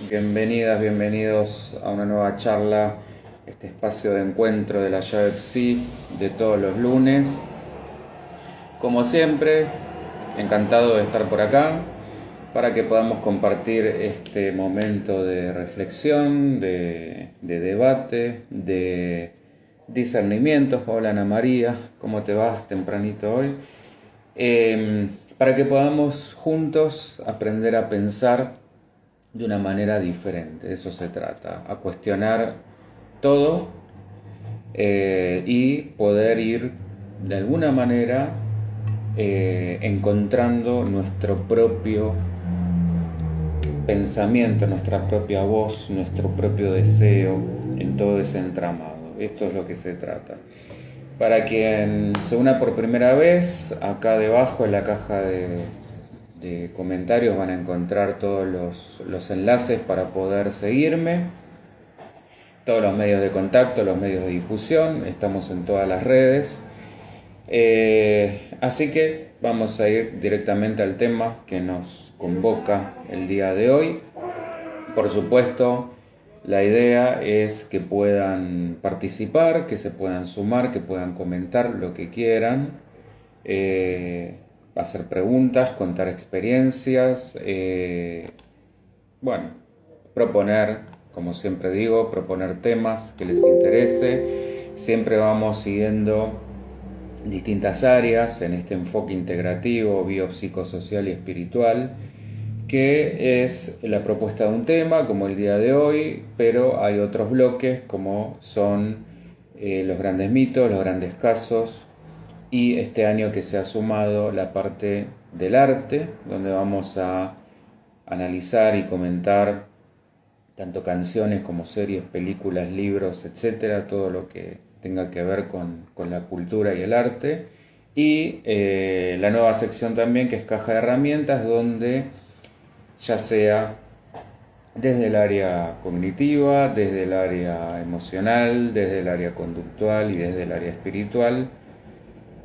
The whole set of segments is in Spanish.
Bienvenidas, bienvenidos a una nueva charla, este espacio de encuentro de la llave Psi de todos los lunes. Como siempre, encantado de estar por acá para que podamos compartir este momento de reflexión, de debate, de discernimientos. Hola Ana María, ¿cómo te vas tempranito hoy? Para que podamos juntos aprender a pensar de una manera diferente. De eso se trata, a cuestionar todo y poder ir de alguna manera encontrando nuestro propio pensamiento, nuestra propia voz, nuestro propio deseo en todo ese entramado. Esto es lo que se trata. Para quien se una por primera vez, acá debajo en la caja de comentarios van a encontrar todos los enlaces para poder seguirme, todos los medios de contacto, los medios de difusión, estamos en todas las redes. Así que vamos a ir directamente al tema que nos convoca el día de hoy. Por supuesto, la idea es que puedan participar, que se puedan sumar, que puedan comentar lo que quieran, hacer preguntas, contar experiencias, bueno, proponer, como siempre digo, proponer temas que les interese. Siempre vamos siguiendo distintas áreas en este enfoque integrativo, biopsicosocial y espiritual, que es la propuesta de un tema, como el día de hoy, pero hay otros bloques como son los grandes mitos, los grandes casos, y este año que se ha sumado la parte del arte, donde vamos a analizar y comentar tanto canciones como series, películas, libros, etcétera, todo lo que tenga que ver con la cultura y el arte. Y la nueva sección también, que es caja de herramientas, donde ya sea desde el área cognitiva, desde el área emocional, desde el área conductual y desde el área espiritual,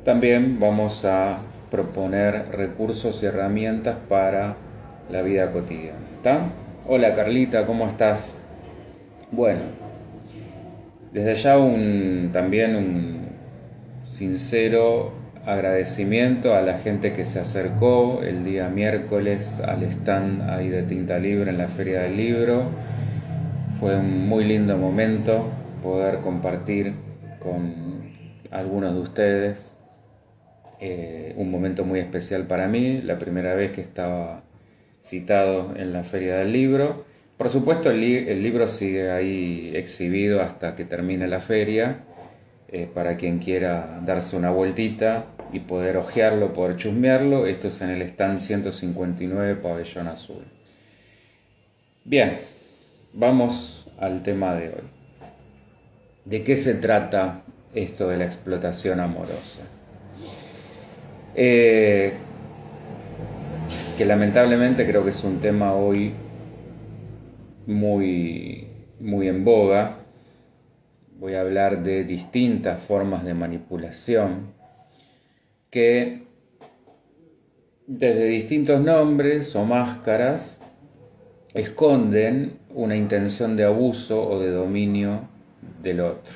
también vamos a proponer recursos y herramientas para la vida cotidiana. ¿Está? Hola Carlita, ¿cómo estás? Bueno, desde ya también un sincero agradecimiento a la gente que se acercó el día miércoles al stand ahí de Tinta Libre en la Feria del Libro. Fue un muy lindo momento poder compartir con algunos de ustedes. Un momento muy especial para mí, la primera vez que estaba citado en la Feria del Libro. Por supuesto, el libro sigue ahí exhibido hasta que termine la feria, para quien quiera darse una vueltita y poder hojearlo, poder chusmearlo. Esto es en el stand 159, Pabellón Azul. Bien, vamos al tema de hoy. ¿De qué se trata esto de la explotación amorosa? Que lamentablemente creo que es un tema hoy muy en boga. Voy a hablar de distintas formas de manipulación que desde distintos nombres o máscaras esconden una intención de abuso o de dominio del otro.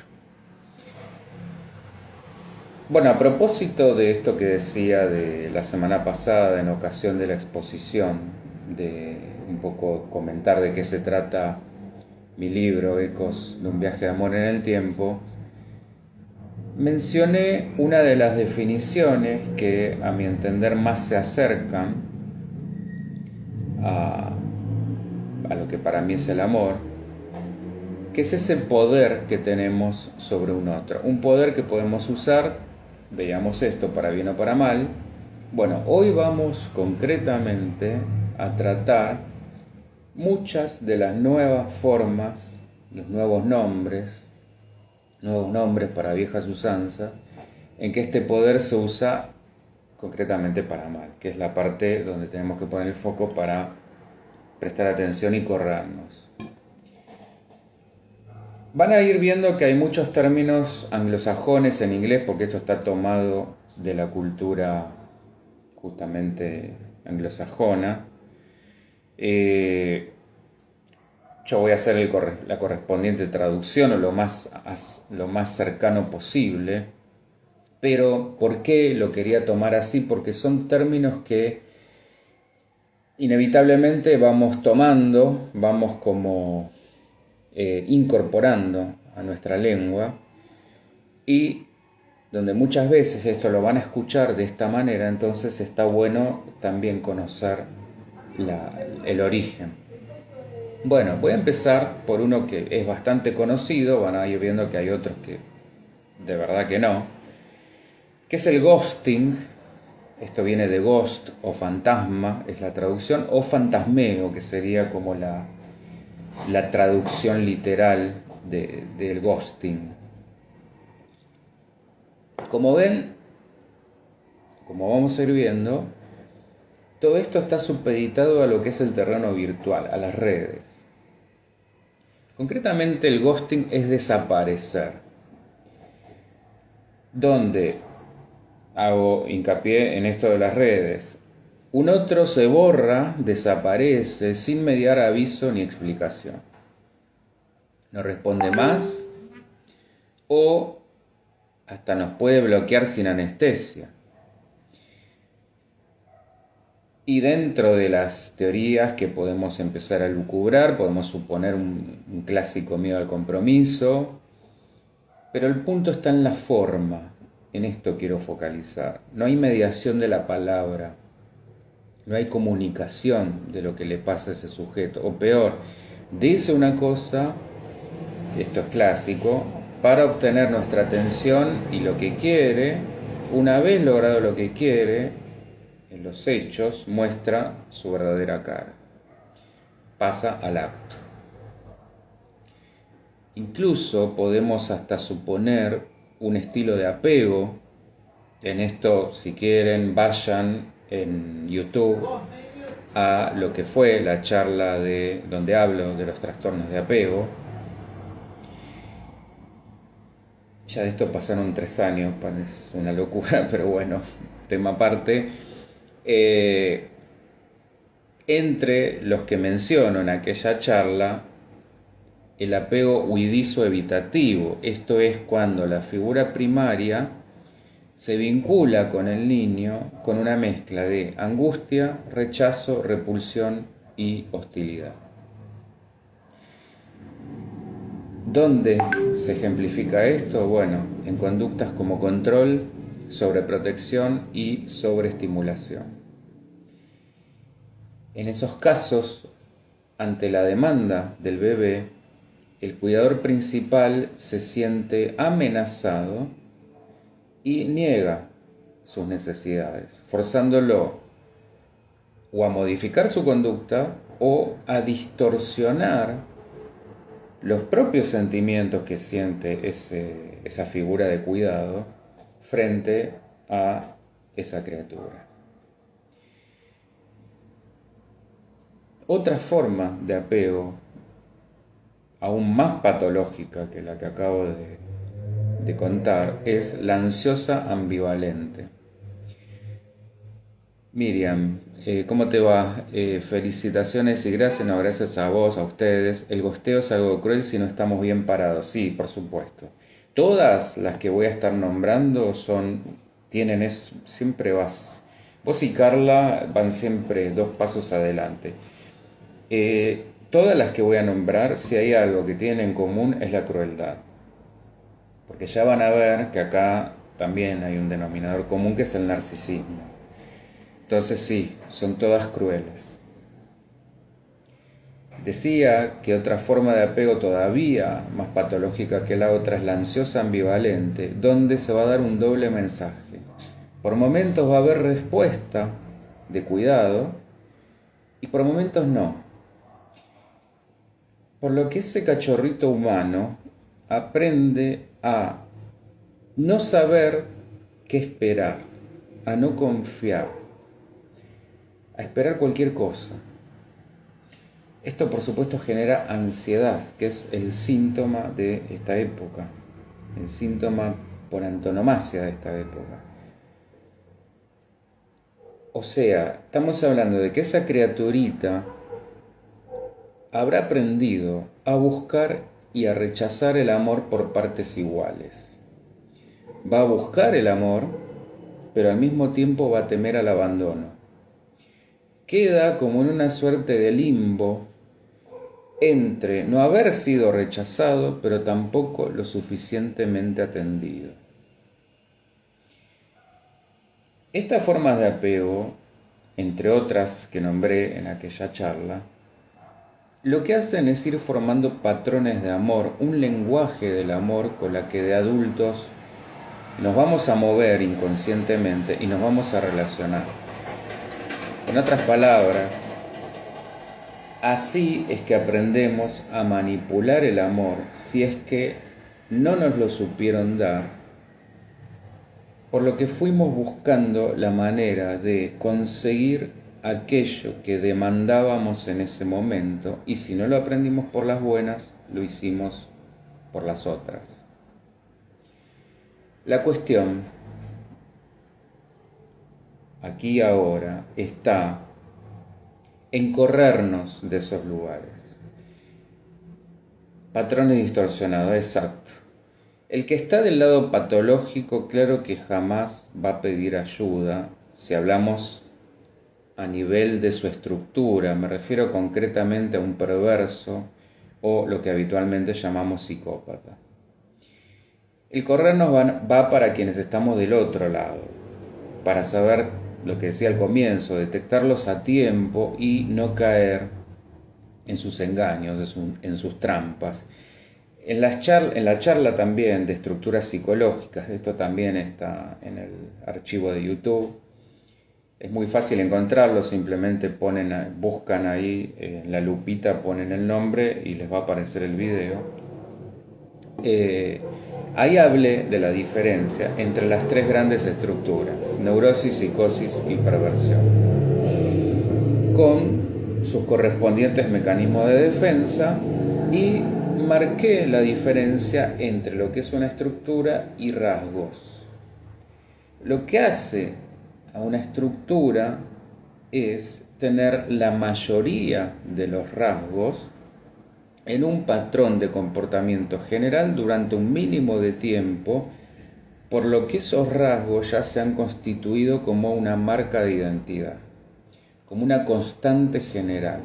Bueno, a propósito de esto que decía de la semana pasada en ocasión de la exposición, de un poco comentar de qué se trata mi libro, Ecos de un viaje de amor en el tiempo, mencioné una de las definiciones que a mi entender más se acercan a, a lo que para mí es el amor, que es ese poder que tenemos sobre un otro, un poder que podemos usar, veamos esto, para bien o para mal. Bueno, hoy vamos concretamente a tratar muchas de las nuevas formas, los nuevos nombres para viejas usanzas, en que este poder se usa concretamente para mal, que es la parte donde tenemos que poner el foco para prestar atención y corrernos. Van a ir viendo que hay muchos términos anglosajones en inglés, porque esto está tomado de la cultura justamente anglosajona, yo voy a hacer la correspondiente traducción o lo más cercano posible. Pero ¿por qué lo quería tomar así? Porque son términos que inevitablemente vamos tomando, vamos como incorporando a nuestra lengua, y donde muchas veces esto lo van a escuchar de esta manera, entonces está bueno también conocer el origen. Bueno, voy a empezar por uno que es bastante conocido, van a ir viendo que hay otros que de verdad que no, que es el ghosting. Esto viene de ghost o fantasma, es la traducción, o fantasmeo, que sería como la traducción literal del ghosting. Como ven, como vamos a ir viendo, todo esto está supeditado a lo que es el terreno virtual, a las redes. Concretamente, el ghosting es desaparecer, donde hago hincapié en esto de las redes. Un otro se borra, desaparece, sin mediar aviso ni explicación. No responde más o hasta nos puede bloquear sin anestesia. Y dentro de las teorías que podemos empezar a lucubrar, podemos suponer un clásico miedo al compromiso, pero el punto está en la forma. En esto quiero focalizar. No hay mediación de la palabra, no hay comunicación de lo que le pasa a ese sujeto. O peor, dice una cosa, esto es clásico, para obtener nuestra atención y lo que quiere. Una vez logrado lo que quiere, en los hechos muestra su verdadera cara. Pasa al acto. Incluso podemos hasta suponer un estilo de apego. En esto, si quieren, vayan en YouTube a lo que fue la charla donde hablo de los trastornos de apego. Ya de esto pasaron 3 años, es una locura, pero bueno, tema aparte. Entre los que menciono en aquella charla, el apego huidizo evitativo, esto es cuando la figura primaria se vincula con el niño con una mezcla de angustia, rechazo, repulsión y hostilidad. ¿Dónde se ejemplifica esto? Bueno, en conductas como control, sobreprotección y sobreestimulación. En esos casos, ante la demanda del bebé, el cuidador principal se siente amenazado y niega sus necesidades, forzándolo o a modificar su conducta o a distorsionar los propios sentimientos que siente esa figura de cuidado frente a esa criatura. Otra forma de apego, aún más patológica que la que acabo de contar, es la ansiosa ambivalente. Miriam, ¿cómo te va? Felicitaciones y gracias, no, gracias a vos, a ustedes. El gosteo es algo cruel si no estamos bien parados. Sí, por supuesto. Todas las que voy a estar nombrando siempre vos y Carla van siempre 2 pasos adelante. Todas las que voy a nombrar, si hay algo que tienen en común, es la crueldad. Porque ya van a ver que acá también hay un denominador común que es el narcisismo. Entonces sí, son todas crueles. Decía que otra forma de apego todavía más patológica que la otra es la ansiosa ambivalente, donde se va a dar un doble mensaje. Por momentos va a haber respuesta de cuidado y por momentos no. Por lo que ese cachorrito humano aprende a no saber qué esperar, a no confiar, a esperar cualquier cosa. Esto, por supuesto, genera ansiedad, que es el síntoma de esta época, el síntoma por antonomasia de esta época. O sea, estamos hablando de que esa criaturita habrá aprendido a buscar y a rechazar el amor por partes iguales. Va a buscar el amor, pero al mismo tiempo va a temer al abandono. Queda como en una suerte de limbo entre no haber sido rechazado, pero tampoco lo suficientemente atendido. Estas formas de apego, entre otras que nombré en aquella charla, lo que hacen es ir formando patrones de amor, un lenguaje del amor con la que de adultos nos vamos a mover inconscientemente y nos vamos a relacionar. En otras palabras, así es que aprendemos a manipular el amor si es que no nos lo supieron dar, por lo que fuimos buscando la manera de conseguir aquello que demandábamos en ese momento, y si no lo aprendimos por las buenas, lo hicimos por las otras. La cuestión, aquí y ahora, está en corrernos de esos lugares. Patrones distorsionados, exacto. El que está del lado patológico, claro que jamás va a pedir ayuda. Si hablamos a nivel de su estructura, me refiero concretamente a un perverso o lo que habitualmente llamamos psicópata. El corrernos va para quienes estamos del otro lado, para saber lo que decía al comienzo, detectarlos a tiempo y no caer en sus engaños, en sus trampas. En la charla también de estructuras psicológicas, esto también está en el archivo de YouTube, es muy fácil encontrarlo, simplemente buscan ahí en la lupita, ponen el nombre y les va a aparecer el video. Ahí hablé de la diferencia entre las tres grandes estructuras, neurosis, psicosis y perversión, con sus correspondientes mecanismos de defensa, y marqué la diferencia entre lo que es una estructura y rasgos. Lo que hace a una estructura es tener la mayoría de los rasgos en un patrón de comportamiento general durante un mínimo de tiempo, por lo que esos rasgos ya se han constituido como una marca de identidad, como una constante general.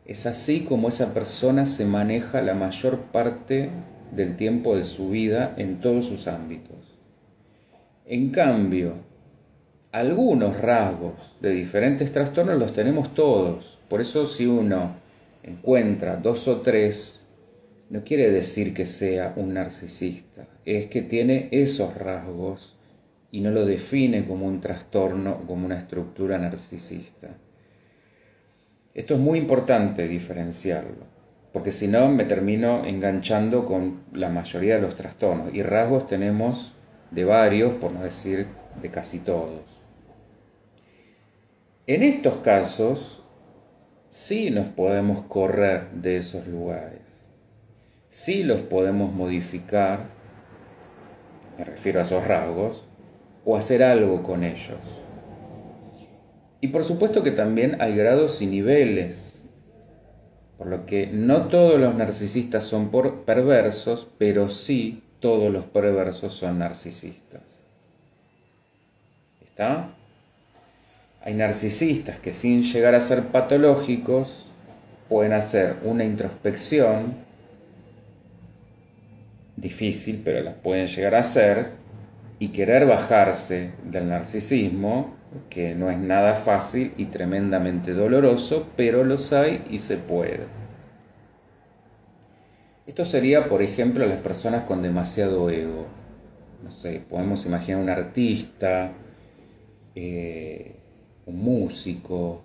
Es así como esa persona se maneja la mayor parte del tiempo de su vida en todos sus ámbitos. En cambio, algunos rasgos de diferentes trastornos los tenemos todos. Por eso si uno encuentra 2 o 3, no quiere decir que sea un narcisista. Es que tiene esos rasgos y no lo define como un trastorno o como una estructura narcisista. Esto es muy importante diferenciarlo, porque si no me termino enganchando con la mayoría de los trastornos. Y rasgos tenemos de varios, por no decir de casi todos. En estos casos, sí nos podemos correr de esos lugares. Sí los podemos modificar, me refiero a esos rasgos, o hacer algo con ellos. Y por supuesto que también hay grados y niveles, por lo que no todos los narcisistas son perversos, pero sí todos los perversos son narcisistas. ¿Está? Hay narcisistas que sin llegar a ser patológicos pueden hacer una introspección, difícil, pero las pueden llegar a hacer, y querer bajarse del narcisismo, que no es nada fácil y tremendamente doloroso, pero los hay y se puede. Esto sería, por ejemplo, las personas con demasiado ego. No sé, podemos imaginar un artista, un músico,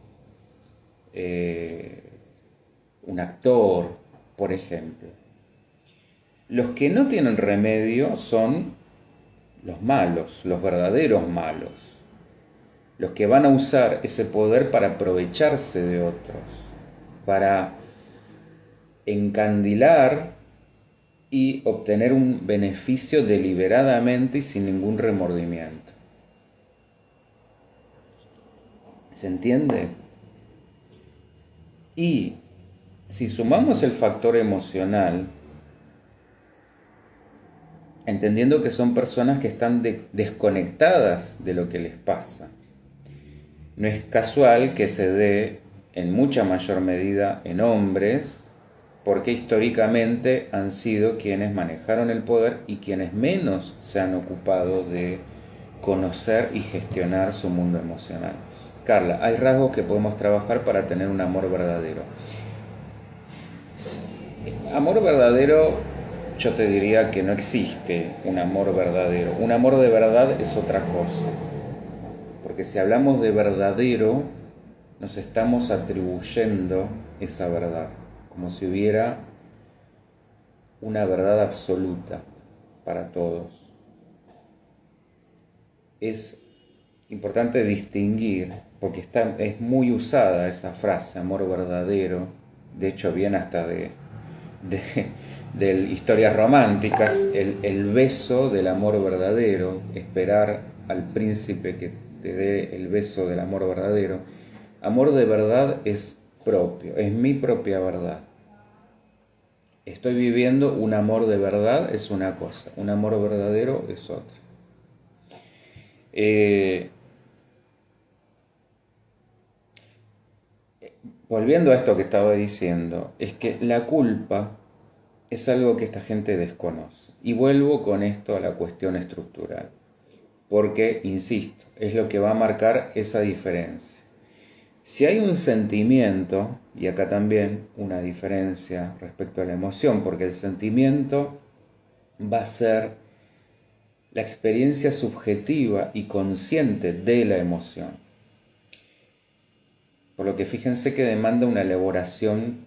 un actor, por ejemplo. Los que no tienen remedio son los malos, los verdaderos malos, los que van a usar ese poder para aprovecharse de otros, para encandilar y obtener un beneficio deliberadamente y sin ningún remordimiento. ¿Se entiende? Y si sumamos el factor emocional, entendiendo que son personas que están desconectadas de lo que les pasa, no es casual que se dé en mucha mayor medida en hombres, porque históricamente han sido quienes manejaron el poder y quienes menos se han ocupado de conocer y gestionar su mundo emocional. Carla, hay rasgos que podemos trabajar para tener un amor verdadero. Amor verdadero, yo te diría que no existe un amor verdadero. Un amor de verdad es otra cosa. Porque si hablamos de verdadero, nos estamos atribuyendo esa verdad, como si hubiera una verdad absoluta para todos. Es importante distinguir, porque es muy usada esa frase, amor verdadero, de hecho viene hasta de historias románticas, el beso del amor verdadero, esperar al príncipe que te dé el beso del amor verdadero. Amor de verdad es propio, es mi propia verdad. Estoy viviendo un amor de verdad, es una cosa, un amor verdadero es otra. Volviendo a esto que estaba diciendo, es que la culpa es algo que esta gente desconoce. Y vuelvo con esto a la cuestión estructural, porque, insisto, es lo que va a marcar esa diferencia. Si hay un sentimiento, y acá también una diferencia respecto a la emoción, porque el sentimiento va a ser la experiencia subjetiva y consciente de la emoción. Por lo que fíjense que demanda una elaboración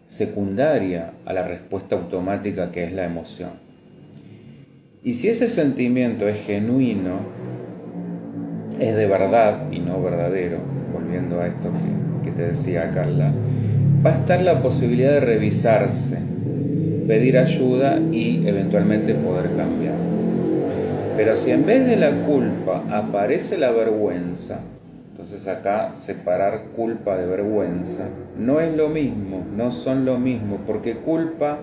secundaria a la respuesta automática que es la emoción. Y si ese sentimiento es genuino, es de verdad y no verdadero, volviendo a esto que te decía Carla, va a estar la posibilidad de revisarse, pedir ayuda y eventualmente poder cambiar. Pero si en vez de la culpa aparece la vergüenza, entonces acá separar culpa de vergüenza no es lo mismo, no son lo mismo, porque culpa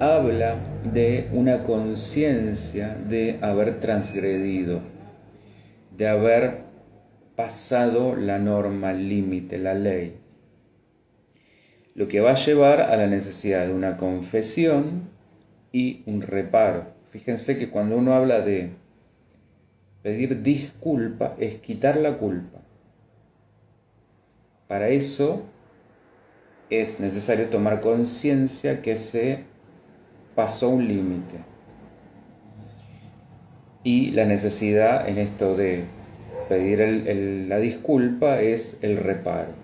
habla de una conciencia de haber transgredido, de haber pasado la norma, el límite, la ley. Lo que va a llevar a la necesidad de una confesión y un reparo. Fíjense que cuando uno habla de pedir disculpa, es quitar la culpa. Para eso es necesario tomar conciencia que se pasó un límite. Y la necesidad en esto de pedir la disculpa es el reparo.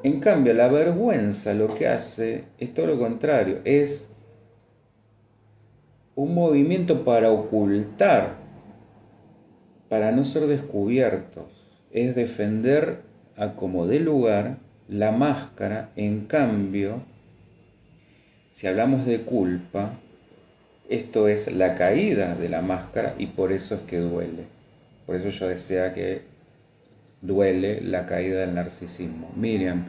En cambio, la vergüenza lo que hace es todo lo contrario, es un movimiento para ocultar, para no ser descubiertos, es defender a como dé lugar la máscara. En cambio, si hablamos de culpa, esto es la caída de la máscara y por eso es que duele. Por eso yo decía que duele la caída del narcisismo. Miriam,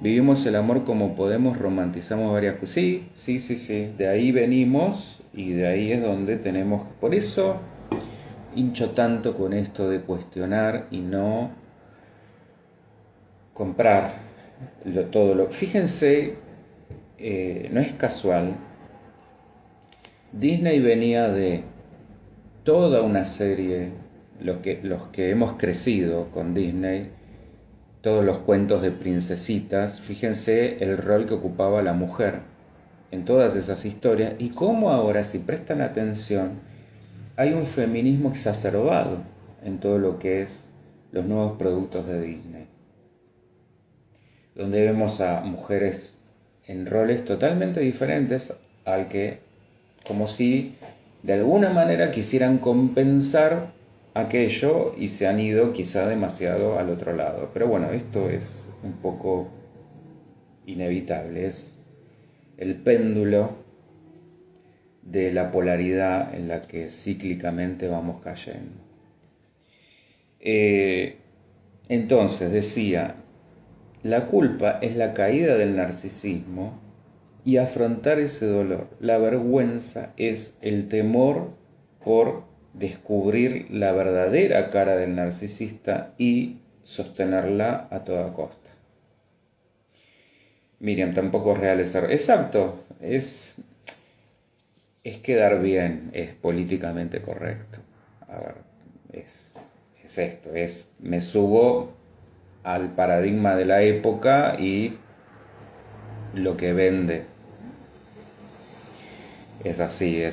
vivimos el amor como podemos, romantizamos varias cosas. Sí, de ahí venimos y de ahí es donde tenemos. Por eso hincho tanto con esto de cuestionar y no comprar todo. Fíjense, no es casual. Disney venía de toda una serie, los que hemos crecido con Disney, todos los cuentos de princesitas, fíjense el rol que ocupaba la mujer en todas esas historias y cómo ahora, si prestan atención, hay un feminismo exacerbado en todo lo que es los nuevos productos de Disney, donde vemos a mujeres en roles totalmente diferentes al que, como si de alguna manera quisieran compensar aquello y se han ido quizá demasiado al otro lado. Pero bueno, esto es un poco inevitable, es el péndulo de la polaridad en la que cíclicamente vamos cayendo. Entonces, decía, La culpa es la caída del narcisismo y afrontar ese dolor. La vergüenza es el temor por descubrir la verdadera cara del narcisista y sostenerla a toda costa. Miriam, tampoco es realizar. Exacto, es quedar bien, es políticamente correcto. A ver, es esto, me subo al paradigma de la época y lo que vende. Es así,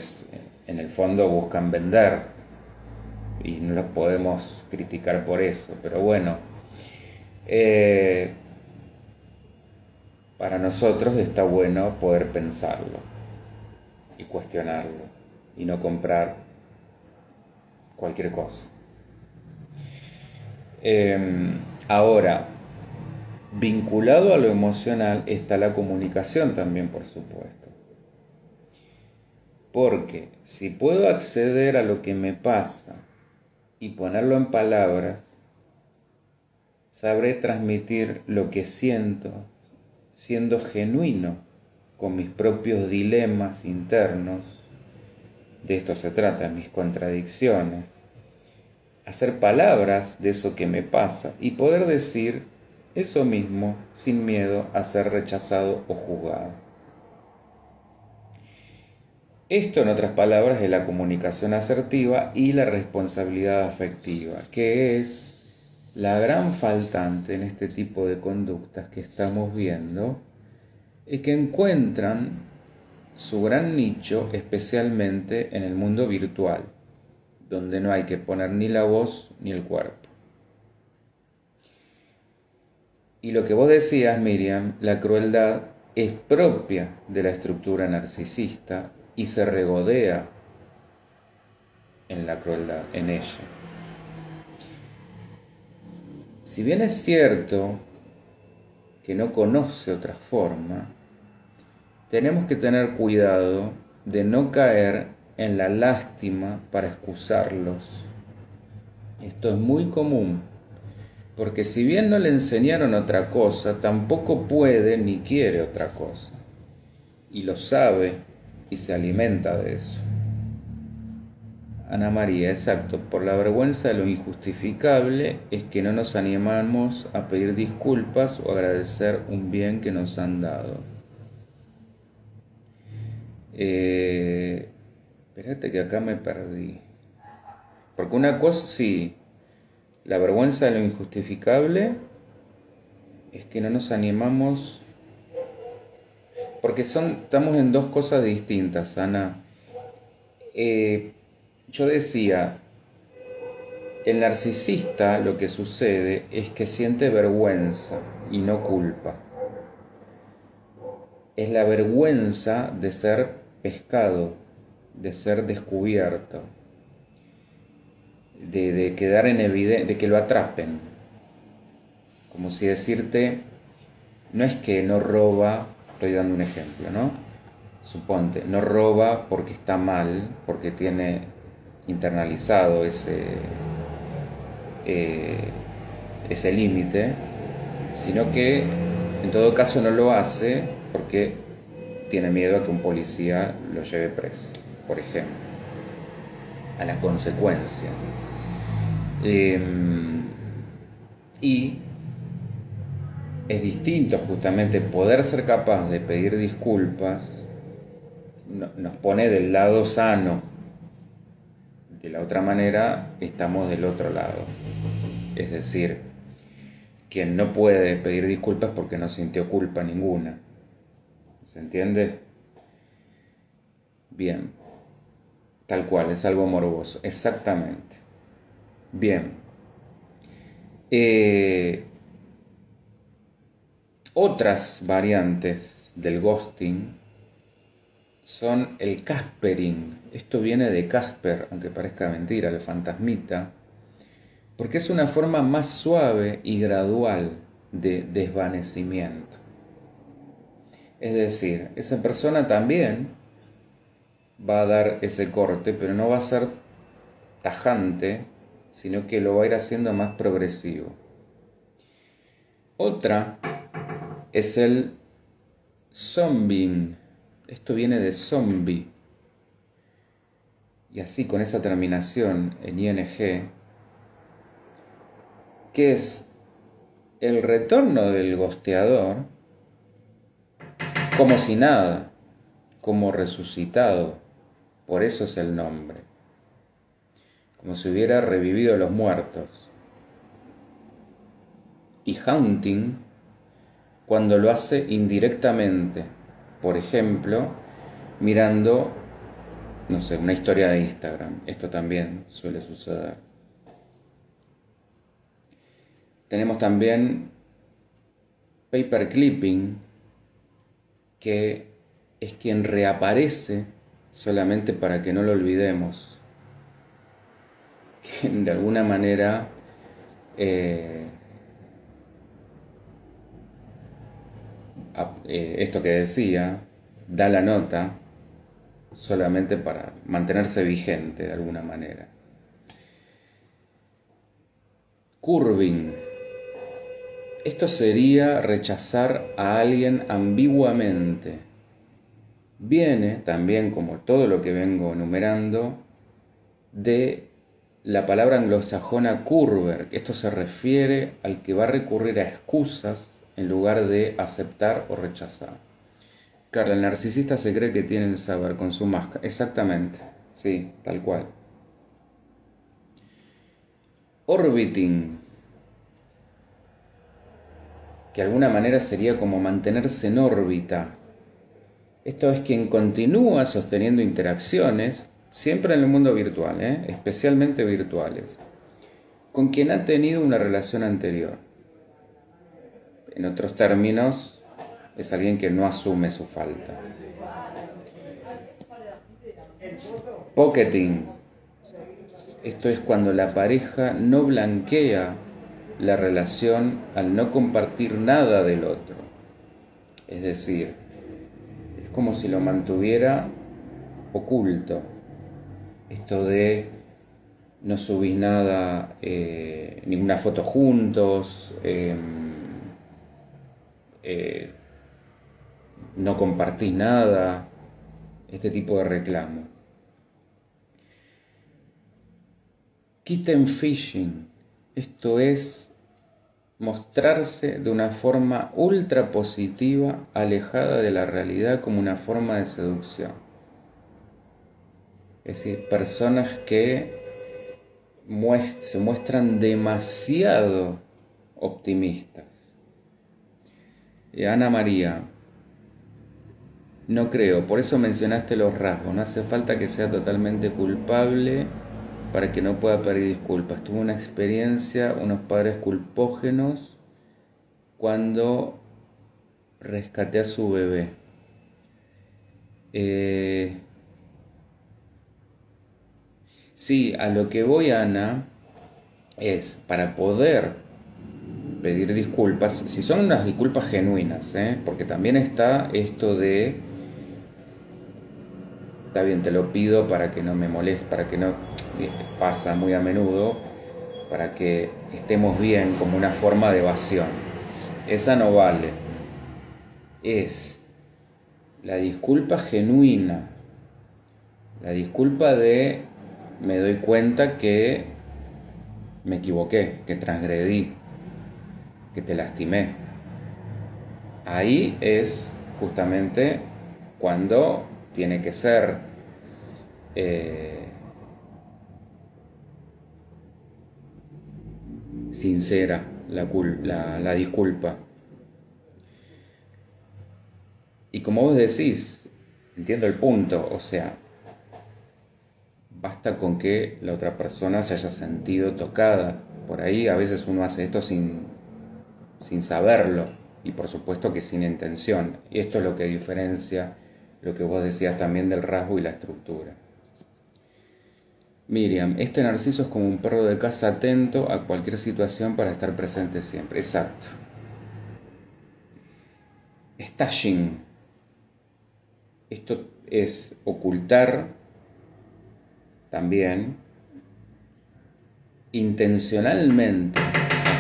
en el fondo buscan vender y no los podemos criticar por eso, pero bueno, para nosotros está bueno poder pensarlo y cuestionarlo y no comprar cualquier cosa. Ahora, vinculado a lo emocional está la comunicación también, por supuesto. Porque si puedo acceder a lo que me pasa y ponerlo en palabras, sabré transmitir lo que siento, siendo genuino con mis propios dilemas internos. De esto se trata, mis contradicciones. Hacer palabras de eso que me pasa y poder decir eso mismo sin miedo a ser rechazado o juzgado. Esto, en otras palabras, es la comunicación asertiva y la responsabilidad afectiva, que es la gran faltante en este tipo de conductas que estamos viendo y que encuentran su gran nicho especialmente en el mundo virtual, donde no hay que poner ni la voz ni el cuerpo. Y lo que vos decías, Miriam, la crueldad es propia de la estructura narcisista y se regodea en la crueldad, en ella. Si bien es cierto que no conoce otra forma, tenemos que tener cuidado de no caer en la lástima para excusarlos. Esto es muy común, porque si bien no le enseñaron otra cosa, tampoco puede ni quiere otra cosa. Y lo sabe y se alimenta de eso. Ana María, exacto, por la vergüenza de lo injustificable es que no nos animamos a pedir disculpas o agradecer un bien que nos han dado. Espérate que acá me perdí. Porque una cosa, sí, la vergüenza de lo injustificable es que no nos animamos, porque estamos en dos cosas distintas, Ana. Yo decía, el narcisista lo que sucede es que siente vergüenza y no culpa. Es la vergüenza de ser pescado, de ser descubierto, de quedar en evidencia, de que lo atrapen. Como si decirte, no es que no roba, estoy dando un ejemplo, ¿no? Suponte, no roba porque está mal, porque tiene internalizado ese límite, sino que en todo caso no lo hace porque tiene miedo a que un policía lo lleve preso, por ejemplo, a la consecuencia. Y es distinto justamente poder ser capaz de pedir disculpas, nos pone del lado sano. De la otra manera estamos del otro lado. Es decir, quien no puede pedir disculpas porque no sintió culpa ninguna. ¿Se entiende? Bien. Tal cual, es algo morboso. Exactamente. Bien. Otras variantes del ghosting son el caspering. Esto viene de Casper, aunque parezca mentira, el fantasmita, porque es una forma más suave y gradual de desvanecimiento. Es decir, esa persona también va a dar ese corte, pero no va a ser tajante, sino que lo va a ir haciendo más progresivo. Otra es el zombing. Esto viene de zombie. Y así con esa terminación en ing, que es el retorno del gosteador como si nada, como resucitado. Por eso es el nombre. Como si hubiera revivido a los muertos. Y haunting, cuando lo hace indirectamente. Por ejemplo, mirando, no sé, una historia de Instagram. Esto también suele suceder. Tenemos también paperclipping, que es quien reaparece solamente para que no lo olvidemos. Que de alguna manera esto que decía, da la nota solamente para mantenerse vigente de alguna manera. Curving. Esto sería rechazar a alguien ambiguamente. Viene también, como todo lo que vengo enumerando, de la palabra anglosajona curver. Esto se refiere al que va a recurrir a excusas en lugar de aceptar o rechazar. Carla, el narcisista se cree que tiene el saber con su máscara. Exactamente, sí, tal cual. Orbiting, que de alguna manera sería como mantenerse en órbita. Esto es quien continúa sosteniendo interacciones, siempre en el mundo virtual, especialmente virtuales, con quien ha tenido una relación anterior. En otros términos, es alguien que no asume su falta. Pocketing. Esto es cuando la pareja no blanquea la relación al no compartir nada del otro. Es decir, es como si lo mantuviera oculto. Esto de no subís nada, ninguna foto juntos, no compartís nada, este tipo de reclamo. Kitten fishing, esto es mostrarse de una forma ultra positiva, alejada de la realidad como una forma de seducción. Es decir, personas que se muestran demasiado optimistas. Ana María, no creo, por eso mencionaste los rasgos, no hace falta que sea totalmente culpable para que no pueda pedir disculpas. Tuve una experiencia, unos padres culpógenos, cuando rescaté a su bebé. Sí, a lo que voy, Ana, es para poder pedir disculpas, si son unas disculpas genuinas, porque también está esto de, está bien, te lo pido para que no me moleste, para que no, pasa muy a menudo, para que estemos bien, como una forma de evasión. Esa no vale. Es la disculpa genuina, la disculpa de me doy cuenta que me equivoqué, que transgredí, que te lastimé. Ahí es justamente cuando tiene que ser sincera la disculpa. Y como vos decís, entiendo el punto, o sea, basta con que la otra persona se haya sentido tocada. Por ahí a veces uno hace esto sin saberlo, y por supuesto que sin intención. Y esto es lo que diferencia lo que vos decías también del rasgo y la estructura. Miriam, este narciso es como un perro de casa atento a cualquier situación para estar presente siempre. Exacto. Stashing. Esto es ocultar también intencionalmente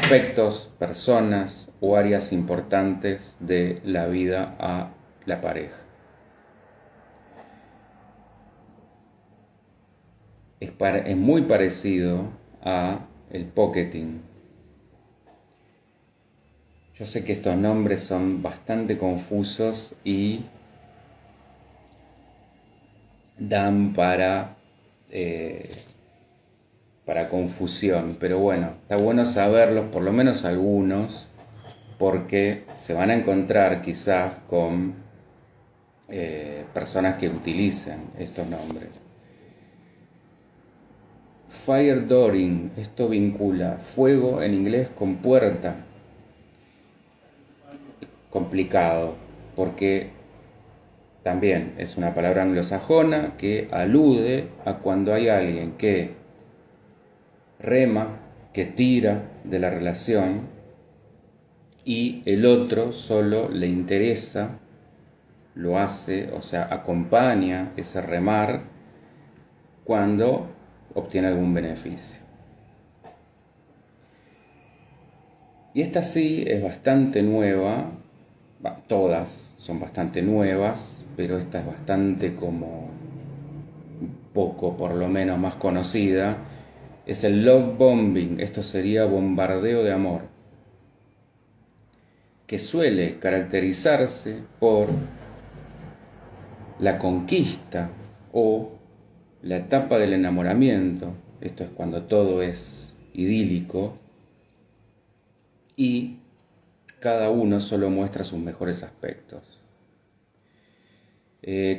aspectos, personas o áreas importantes de la vida a la pareja. Es muy parecido a el pocketing. Yo sé que estos nombres son bastante confusos y dan para confusión, pero bueno, está bueno saberlos, por lo menos algunos, porque se van a encontrar quizás con personas que utilicen estos nombres. Fire dooring, esto vincula fuego en inglés con puerta. Complicado, porque también es una palabra anglosajona que alude a cuando hay alguien que rema, que tira de la relación y el otro solo le interesa, lo hace, o sea, acompaña ese remar cuando obtiene algún beneficio. Y esta sí es bastante nueva, todas son bastante nuevas, pero esta es bastante como un poco por lo menos más conocida, es el love bombing, esto sería bombardeo de amor, que suele caracterizarse por la conquista o la etapa del enamoramiento, esto es cuando todo es idílico y cada uno solo muestra sus mejores aspectos.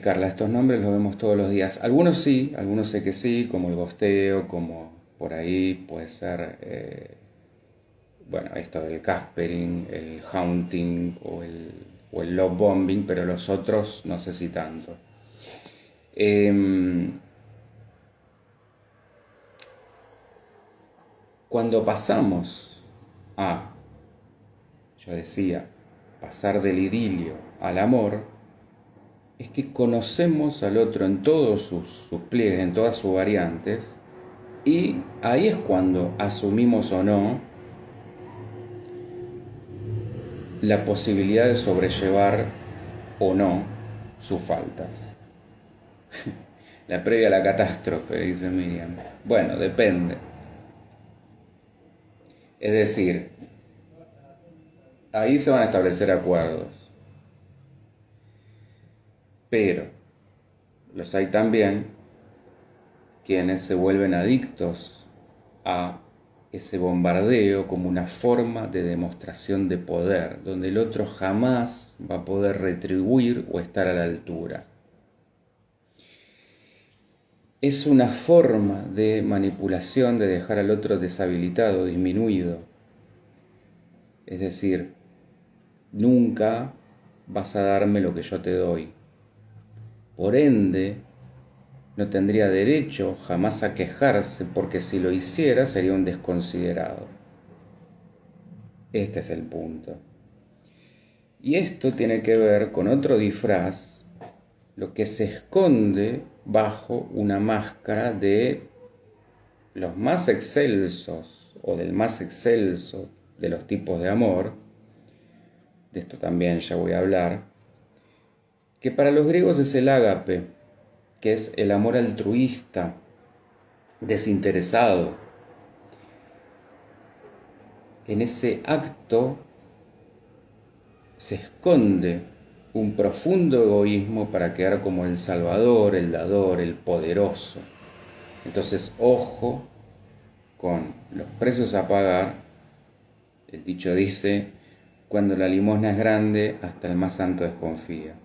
Carla, estos nombres los vemos todos los días. Algunos sí, algunos sé que sí, como el gosteo, como por ahí puede ser, esto del caspering, el haunting o el love bombing, pero los otros no sé si tanto. Cuando pasamos yo decía, pasar del idilio al amor, es que conocemos al otro en todos sus pliegues, en todas sus variantes, y ahí es cuando asumimos o no la posibilidad de sobrellevar o no sus faltas. La previa a la catástrofe, dice Miriam. Bueno, depende. Es decir, ahí se van a establecer acuerdos. Pero los hay también quienes se vuelven adictos a ese bombardeo como una forma de demostración de poder, donde el otro jamás va a poder retribuir o estar a la altura. Es una forma de manipulación de dejar al otro deshabilitado, disminuido. Es decir, nunca vas a darme lo que yo te doy. Por ende, no tendría derecho jamás a quejarse porque si lo hiciera sería un desconsiderado. Este es el punto. Y esto tiene que ver con otro disfraz, lo que se esconde bajo una máscara de los más excelsos o del más excelso de los tipos de amor, de esto también ya voy a hablar, que para los griegos es el ágape, que es el amor altruista, desinteresado. En ese acto se esconde un profundo egoísmo para quedar como el salvador, el dador, el poderoso. Entonces, ojo con los precios a pagar. El dicho dice, cuando la limosna es grande, hasta el más santo desconfía.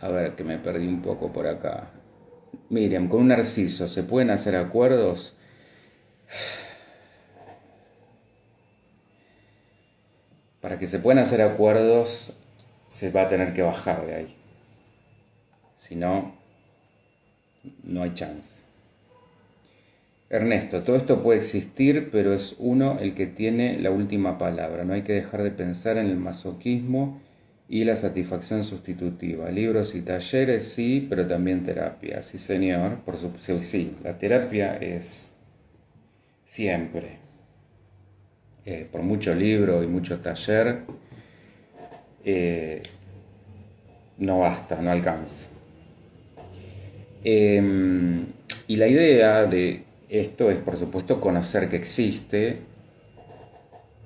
A ver, que me perdí un poco por acá. Miriam, con un narciso, ¿se pueden hacer acuerdos? Para que se puedan hacer acuerdos, se va a tener que bajar de ahí. Si no, no hay chance. Ernesto, todo esto puede existir, pero es uno el que tiene la última palabra. No hay que dejar de pensar en el masoquismo y la satisfacción sustitutiva. Libros y talleres, sí, pero también terapia. Sí, señor, por supuesto, sí. La terapia es siempre. por mucho libro y mucho taller, no basta, no alcanza. Y la idea de esto es, por supuesto, conocer que existe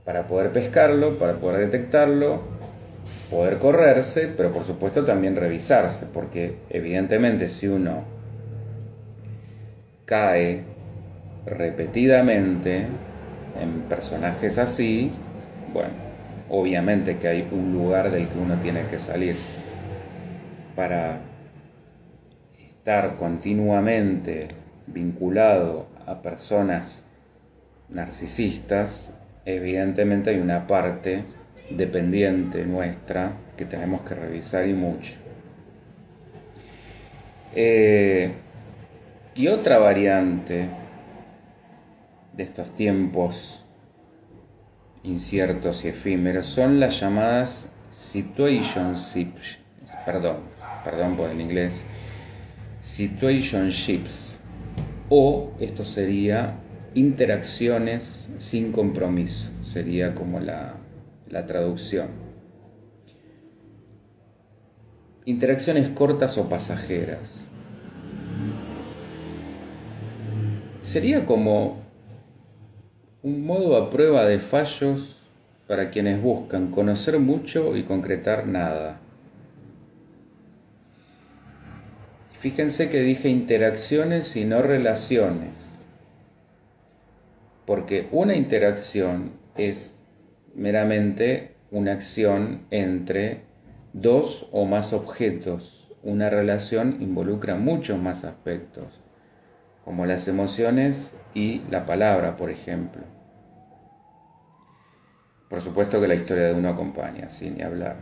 para poder pescarlo, para poder detectarlo, poder correrse, pero por supuesto también revisarse, porque evidentemente si uno cae repetidamente en personajes así, bueno, obviamente que hay un lugar del que uno tiene que salir. Para estar continuamente vinculado a personas narcisistas, evidentemente hay una parte dependiente nuestra que tenemos que revisar y mucho. Y otra variante de estos tiempos inciertos y efímeros son las llamadas situationships, perdón por el inglés, situationships, o esto sería interacciones sin compromiso, sería como la traducción. Interacciones cortas o pasajeras. Sería como un modo a prueba de fallos para quienes buscan conocer mucho y concretar nada. Fíjense que dije interacciones y no relaciones, porque una interacción es meramente una acción entre dos o más objetos. Una relación involucra muchos más aspectos, como las emociones y la palabra, por ejemplo. Por supuesto que la historia de uno acompaña, sin ni hablar.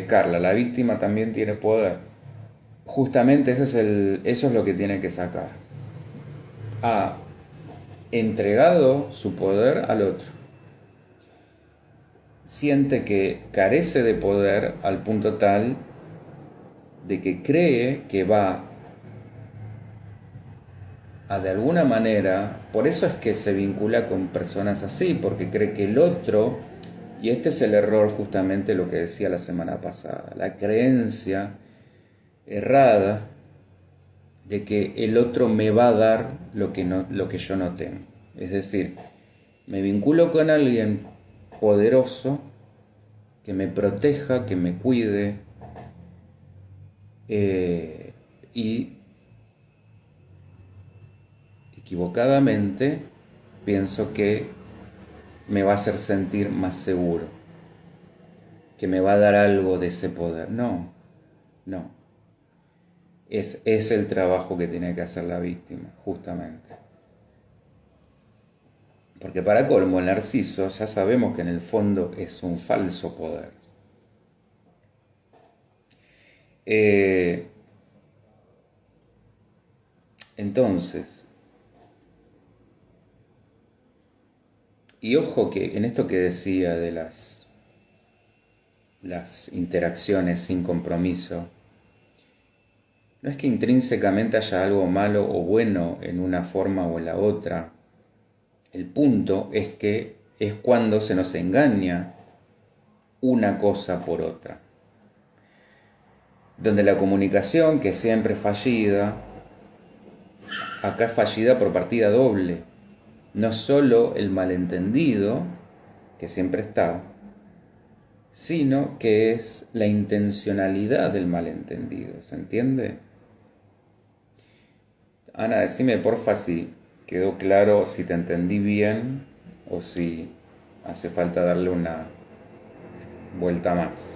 Carla, la víctima también tiene poder. Justamente eso es lo que tiene que sacar. Ha entregado su poder al otro. Siente que carece de poder al punto tal de que cree que va a de alguna manera, por eso es que se vincula con personas así, porque cree que el otro, y este es el error justamente lo que decía la semana pasada, la creencia errada de que el otro me va a dar lo que yo no tengo. Es decir, me vinculo con alguien poderoso que me proteja, que me cuide, y equivocadamente pienso que me va a hacer sentir más seguro, que me va a dar algo de ese poder. No. Es el trabajo que tiene que hacer la víctima, justamente. Porque para colmo, el narciso ya sabemos que en el fondo es un falso poder. Entonces, y ojo que en esto que decía de las interacciones sin compromiso, no es que intrínsecamente haya algo malo o bueno en una forma o en la otra. El punto es que es cuando se nos engaña una cosa por otra. Donde la comunicación, que siempre es fallida, acá es fallida por partida doble. No solo el malentendido, que siempre está, sino que es la intencionalidad del malentendido. ¿Se entiende? Ana, decime porfa si quedó claro, si te entendí bien o si hace falta darle una vuelta más.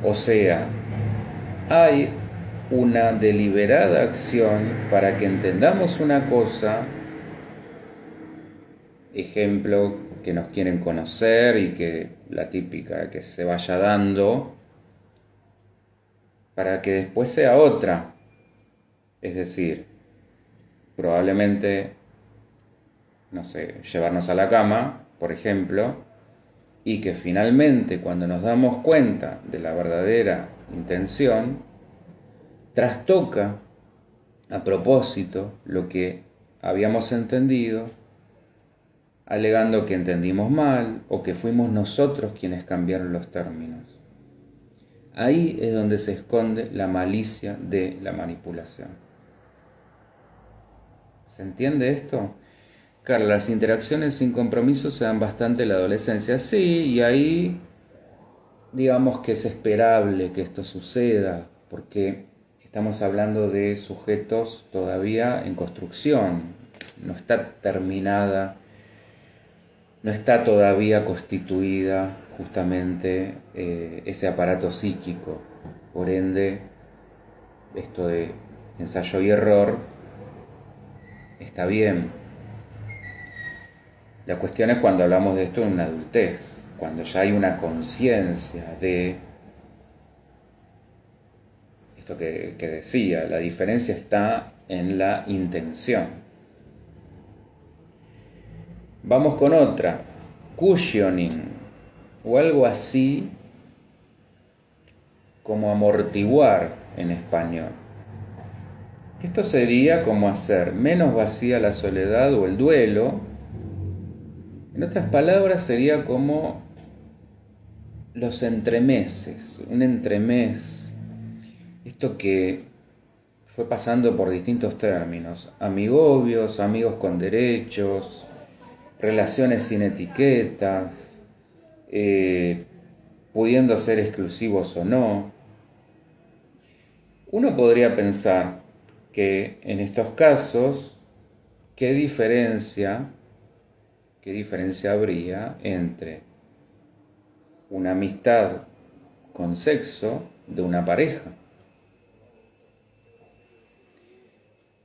O sea, hay una deliberada acción para que entendamos una cosa, ejemplo, que nos quieren conocer y que la típica que se vaya dando, para que después sea otra. Es decir, probablemente, no sé, llevarnos a la cama, por ejemplo, y que finalmente cuando nos damos cuenta de la verdadera intención, trastoca a propósito lo que habíamos entendido alegando que entendimos mal o que fuimos nosotros quienes cambiaron los términos. Ahí es donde se esconde la malicia de la manipulación. ¿Se entiende esto? Claro, las interacciones sin compromiso se dan bastante en la adolescencia, sí, y ahí digamos que es esperable que esto suceda, porque estamos hablando de sujetos todavía en construcción, no está terminada, no está todavía constituida justamente ese aparato psíquico. Por ende, esto de ensayo y error está bien. La cuestión es cuando hablamos de esto en una adultez, cuando ya hay una conciencia de esto que decía, la diferencia está en la intención. Vamos con otra, cushioning, o algo así como amortiguar en español. Esto sería como hacer menos vacía la soledad o el duelo. En otras palabras, sería como los entremeses, un entremés. Esto que fue pasando por distintos términos, amigobios, amigos con derechos, relaciones sin etiquetas, pudiendo ser exclusivos o no. Uno podría pensar que en estos casos, ¿qué diferencia habría entre una amistad con sexo de una pareja?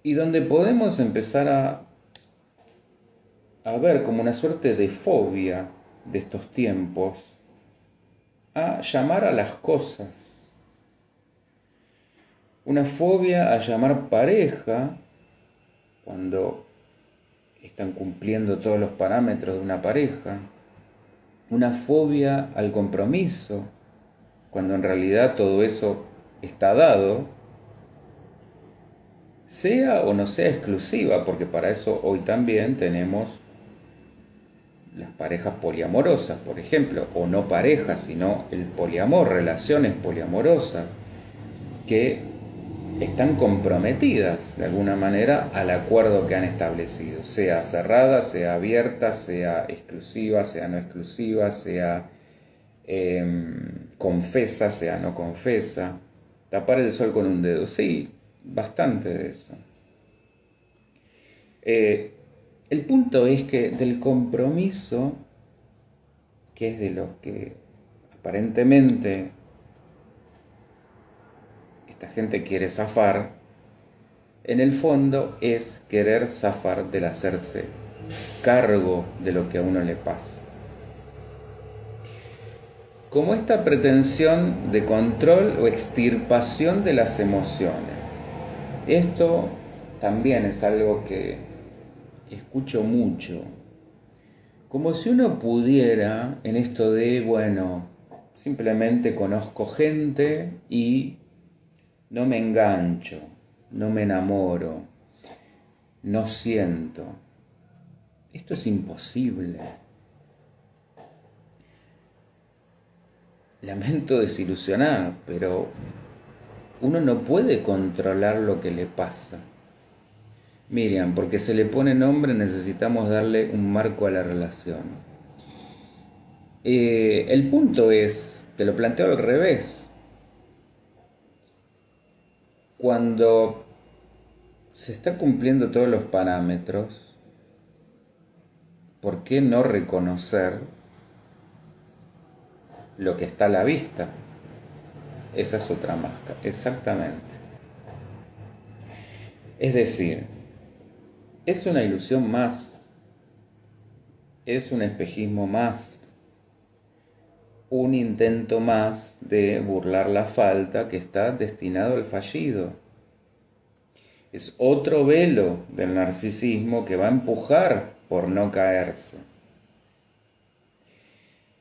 Y donde podemos empezar a ver como una suerte de fobia de estos tiempos, a llamar a las cosas. Una fobia a llamar pareja cuando están cumpliendo todos los parámetros de una pareja. Una fobia al compromiso cuando en realidad todo eso está dado, sea o no sea exclusiva, porque para eso hoy también tenemos las parejas poliamorosas, por ejemplo, o no parejas, sino el poliamor, relaciones poliamorosas, que están comprometidas de alguna manera al acuerdo que han establecido, sea cerrada, sea abierta, sea exclusiva, sea no exclusiva, sea confesa, sea no confesa. Tapar el sol con un dedo, sí, bastante de eso. El punto es que del compromiso, que es de los que aparentemente esta gente quiere zafar, en el fondo es querer zafar del hacerse cargo de lo que a uno le pasa. Como esta pretensión de control o extirpación de las emociones. Esto también es algo que escucho mucho. Como si uno pudiera, en esto de, bueno, simplemente conozco gente y no me engancho, no me enamoro, no siento. Esto es imposible. Lamento desilusionar, pero uno no puede controlar lo que le pasa. Miriam, porque se le pone nombre necesitamos darle un marco a la relación. El punto es, te lo planteo al revés. Cuando se está cumpliendo todos los parámetros, ¿por qué no reconocer lo que está a la vista? Esa es otra máscara, exactamente. Es decir, es una ilusión más, es un espejismo más, un intento más de burlar la falta que está destinado al fallido. Es otro velo del narcisismo que va a empujar por no caerse.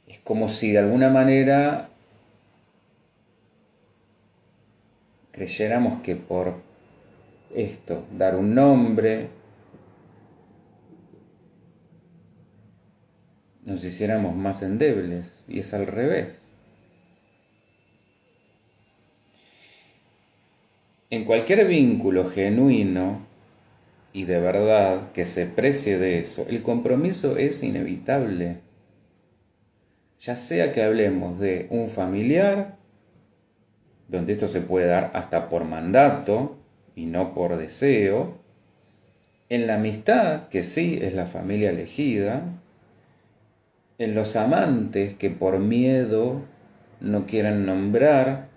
Es como si de alguna manera creyéramos que por esto, dar un nombre, nos hiciéramos más endebles, y es al revés. En cualquier vínculo genuino y de verdad que se precie de eso, el compromiso es inevitable. Ya sea que hablemos de un familiar, donde esto se puede dar hasta por mandato y no por deseo, en la amistad, que sí es la familia elegida, en los amantes que por miedo no quieren nombrar,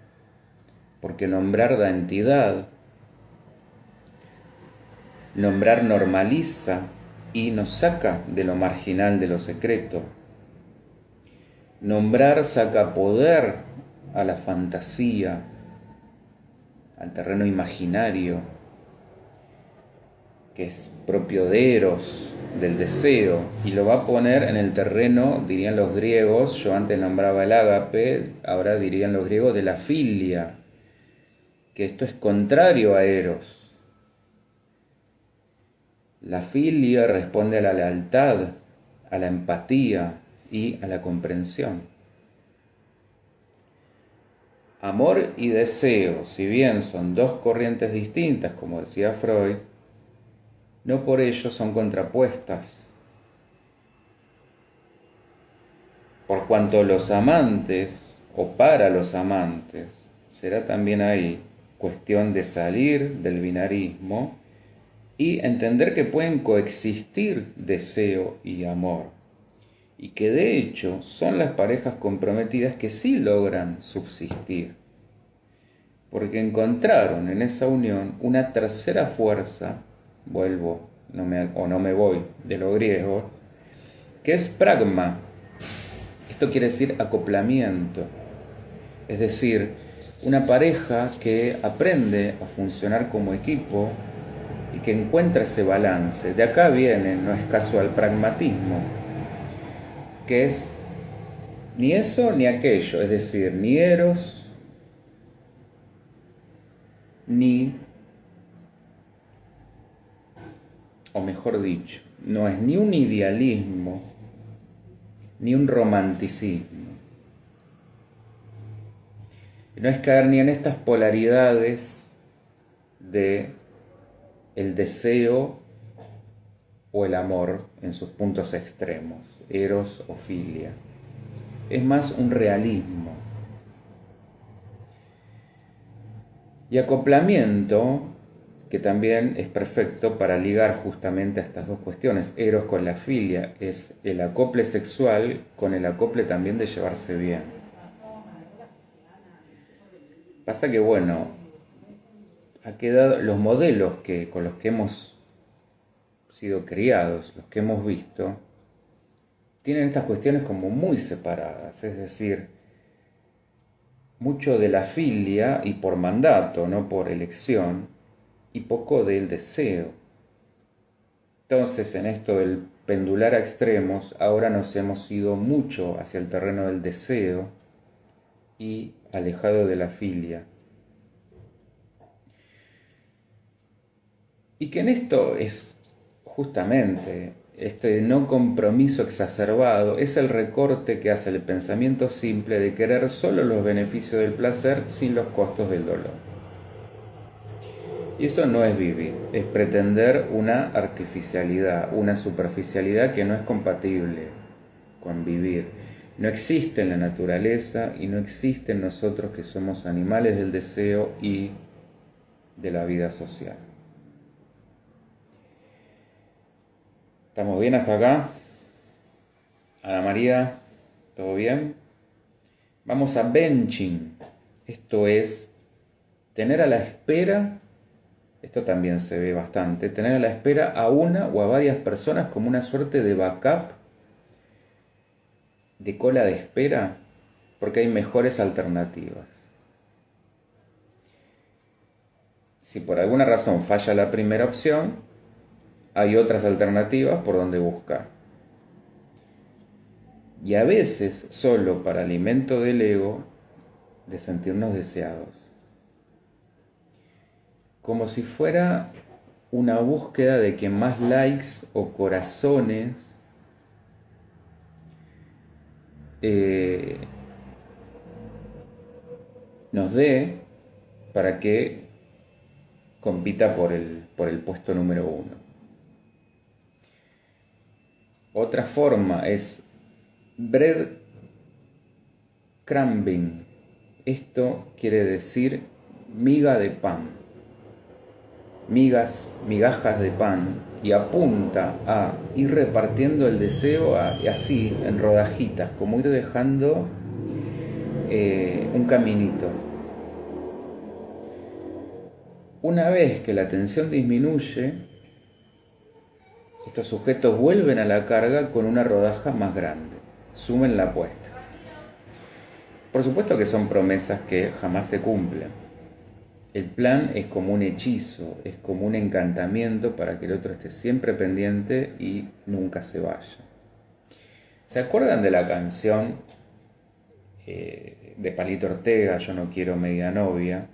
porque nombrar da entidad, nombrar normaliza y nos saca de lo marginal, de lo secreto. Nombrar saca poder a la fantasía, al terreno imaginario, que es propio de Eros, del deseo, y lo va a poner en el terreno, dirían los griegos, yo antes nombraba el ágape, ahora dirían los griegos, de la filia, que esto es contrario a Eros. La filia responde a la lealtad, a la empatía y a la comprensión. Amor y deseo, si bien son dos corrientes distintas, como decía Freud, no por ello son contrapuestas. Por cuanto los amantes, o para los amantes, será también ahí cuestión de salir del binarismo y entender que pueden coexistir deseo y amor, y que de hecho son las parejas comprometidas que sí logran subsistir, porque encontraron en esa unión una tercera fuerza, vuelvo no me voy de lo griego, que es pragma. Esto quiere decir acoplamiento, es decir, una pareja que aprende a funcionar como equipo y que encuentra ese balance. De acá viene, no es casual, pragmatismo, que es ni eso ni aquello, es decir, ni eros, ni, o mejor dicho, no es ni un idealismo, ni un romanticismo. No es caer ni en estas polaridades de el deseo o el amor en sus puntos extremos, eros o filia. Es más un realismo. Y acoplamiento, que también es perfecto para ligar justamente a estas dos cuestiones, eros con la filia, es el acople sexual con el acople también de llevarse bien. Pasa que bueno, ha quedado los modelos con los que hemos sido criados, los que hemos visto, tienen estas cuestiones como muy separadas, es decir, mucho de la filia y por mandato, no por elección, y poco del deseo. Entonces, en esto del pendular a extremos, ahora nos hemos ido mucho hacia el terreno del deseo y alejado de la filia. Y que en esto es justamente este no compromiso exacerbado, es el recorte que hace el pensamiento simple de querer solo los beneficios del placer sin los costos del dolor. Y eso no es vivir, es pretender una artificialidad, una superficialidad que no es compatible con vivir. No existe en la naturaleza y no existe en nosotros que somos animales del deseo y de la vida social. ¿Estamos bien hasta acá? Ana María, ¿todo bien? Vamos a benching. Esto es tener a la espera, esto también se ve bastante, tener a la espera a una o a varias personas como una suerte de backup, de cola de espera, porque hay mejores alternativas. Si por alguna razón falla la primera opción, hay otras alternativas por donde buscar. Y a veces solo para alimento del ego de sentirnos deseados. Como si fuera una búsqueda de que más likes o corazones nos dé para que compita por el puesto número 1. Otra forma es breadcrumbing. Esto quiere decir miga de pan, migajas de pan, y apunta a ir repartiendo el deseo así, en rodajitas, como ir dejando un caminito. Una vez que la tensión disminuye, estos sujetos vuelven a la carga con una rodaja más grande, sumen la apuesta. Por supuesto que son promesas que jamás se cumplen. El plan es como un hechizo, es como un encantamiento para que el otro esté siempre pendiente y nunca se vaya. ¿Se acuerdan de la canción de Palito Ortega, Yo no quiero media novia?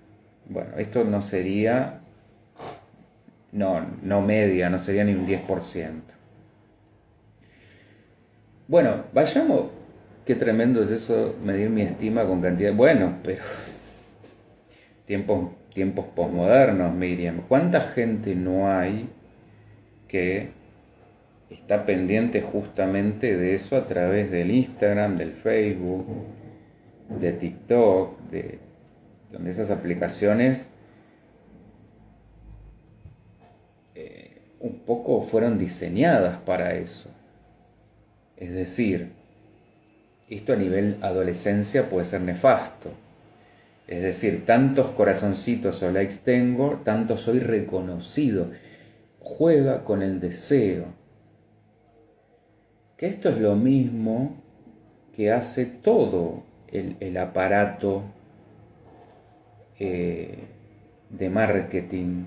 Bueno, esto no sería, no media, no sería ni un 10%. Bueno, vayamos, qué tremendo es eso, medir mi estima con cantidad. Bueno, pero tiempos posmodernos, Miriam. ¿Cuánta gente no hay que está pendiente justamente de eso a través del Instagram, del Facebook, de TikTok, donde esas aplicaciones un poco fueron diseñadas para eso? Es decir, esto a nivel adolescencia puede ser nefasto. Es decir, tantos corazoncitos o likes tengo, tanto soy reconocido. Juega con el deseo. Que esto es lo mismo que hace todo el aparato de marketing,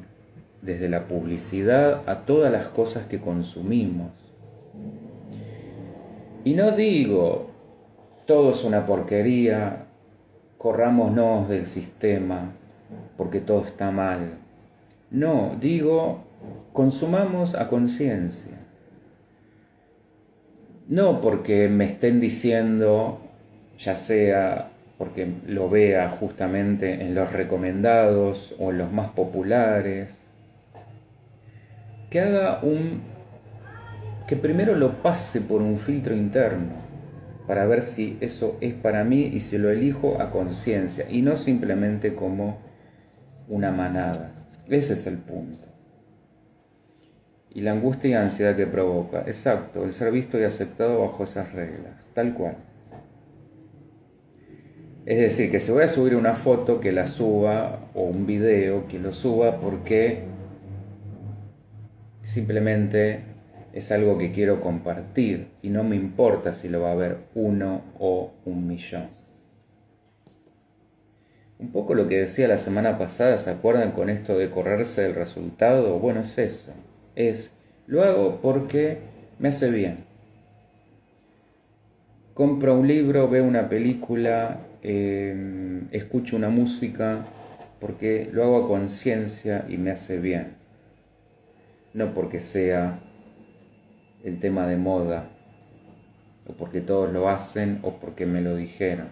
desde la publicidad a todas las cosas que consumimos. Y no digo, todo es una porquería, corrámonos del sistema porque todo está mal. No, digo, consumamos a conciencia. No porque me estén diciendo, ya sea porque lo vea justamente en los recomendados o en los más populares, que haga que primero lo pase por un filtro interno para ver si eso es para mí y si lo elijo a conciencia y no simplemente como una manada. Ese es el punto. Y la angustia y ansiedad que provoca, exacto, el ser visto y aceptado bajo esas reglas, tal cual. Es decir, que si voy a subir una foto, que la suba, o un video, que lo suba porque simplemente es algo que quiero compartir y no me importa si lo va a ver 1 o 1.000.000. Un poco lo que decía la semana pasada, ¿se acuerdan con esto de correrse del resultado? Bueno, es eso. Lo hago porque me hace bien. Compro un libro, veo una película, escucho una música, porque lo hago a conciencia y me hace bien. No porque sea el tema de moda, o porque todos lo hacen, o porque me lo dijeron.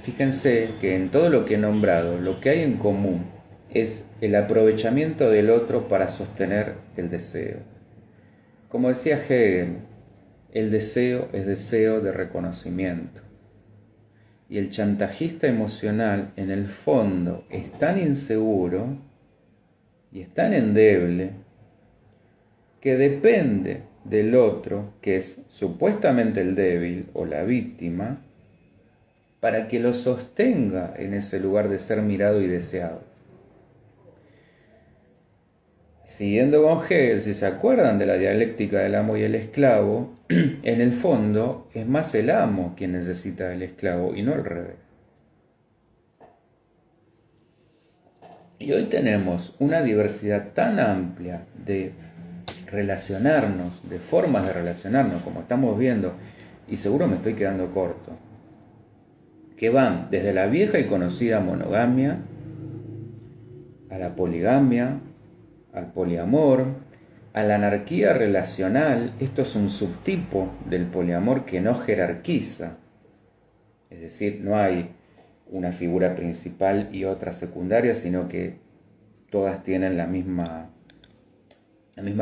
Fíjense que en todo lo que he nombrado, lo que hay en común es el aprovechamiento del otro para sostener el deseo. Como decía Hegel, el deseo es deseo de reconocimiento. Y el chantajista emocional, en el fondo, es tan inseguro y es tan endeble que depende del otro, que es supuestamente el débil o la víctima, para que lo sostenga en ese lugar de ser mirado y deseado. Siguiendo con Hegel, si se acuerdan de la dialéctica del amo y el esclavo, en el fondo es más el amo quien necesita del esclavo y no al revés. Y hoy tenemos una diversidad tan amplia de relacionarnos, de formas de relacionarnos, como estamos viendo, y seguro me estoy quedando corto, que van desde la vieja y conocida monogamia a la poligamia, al poliamor, a la anarquía relacional, esto es un subtipo del poliamor que no jerarquiza. Es decir, no hay una figura principal y otra secundaria, sino que todas tienen la misma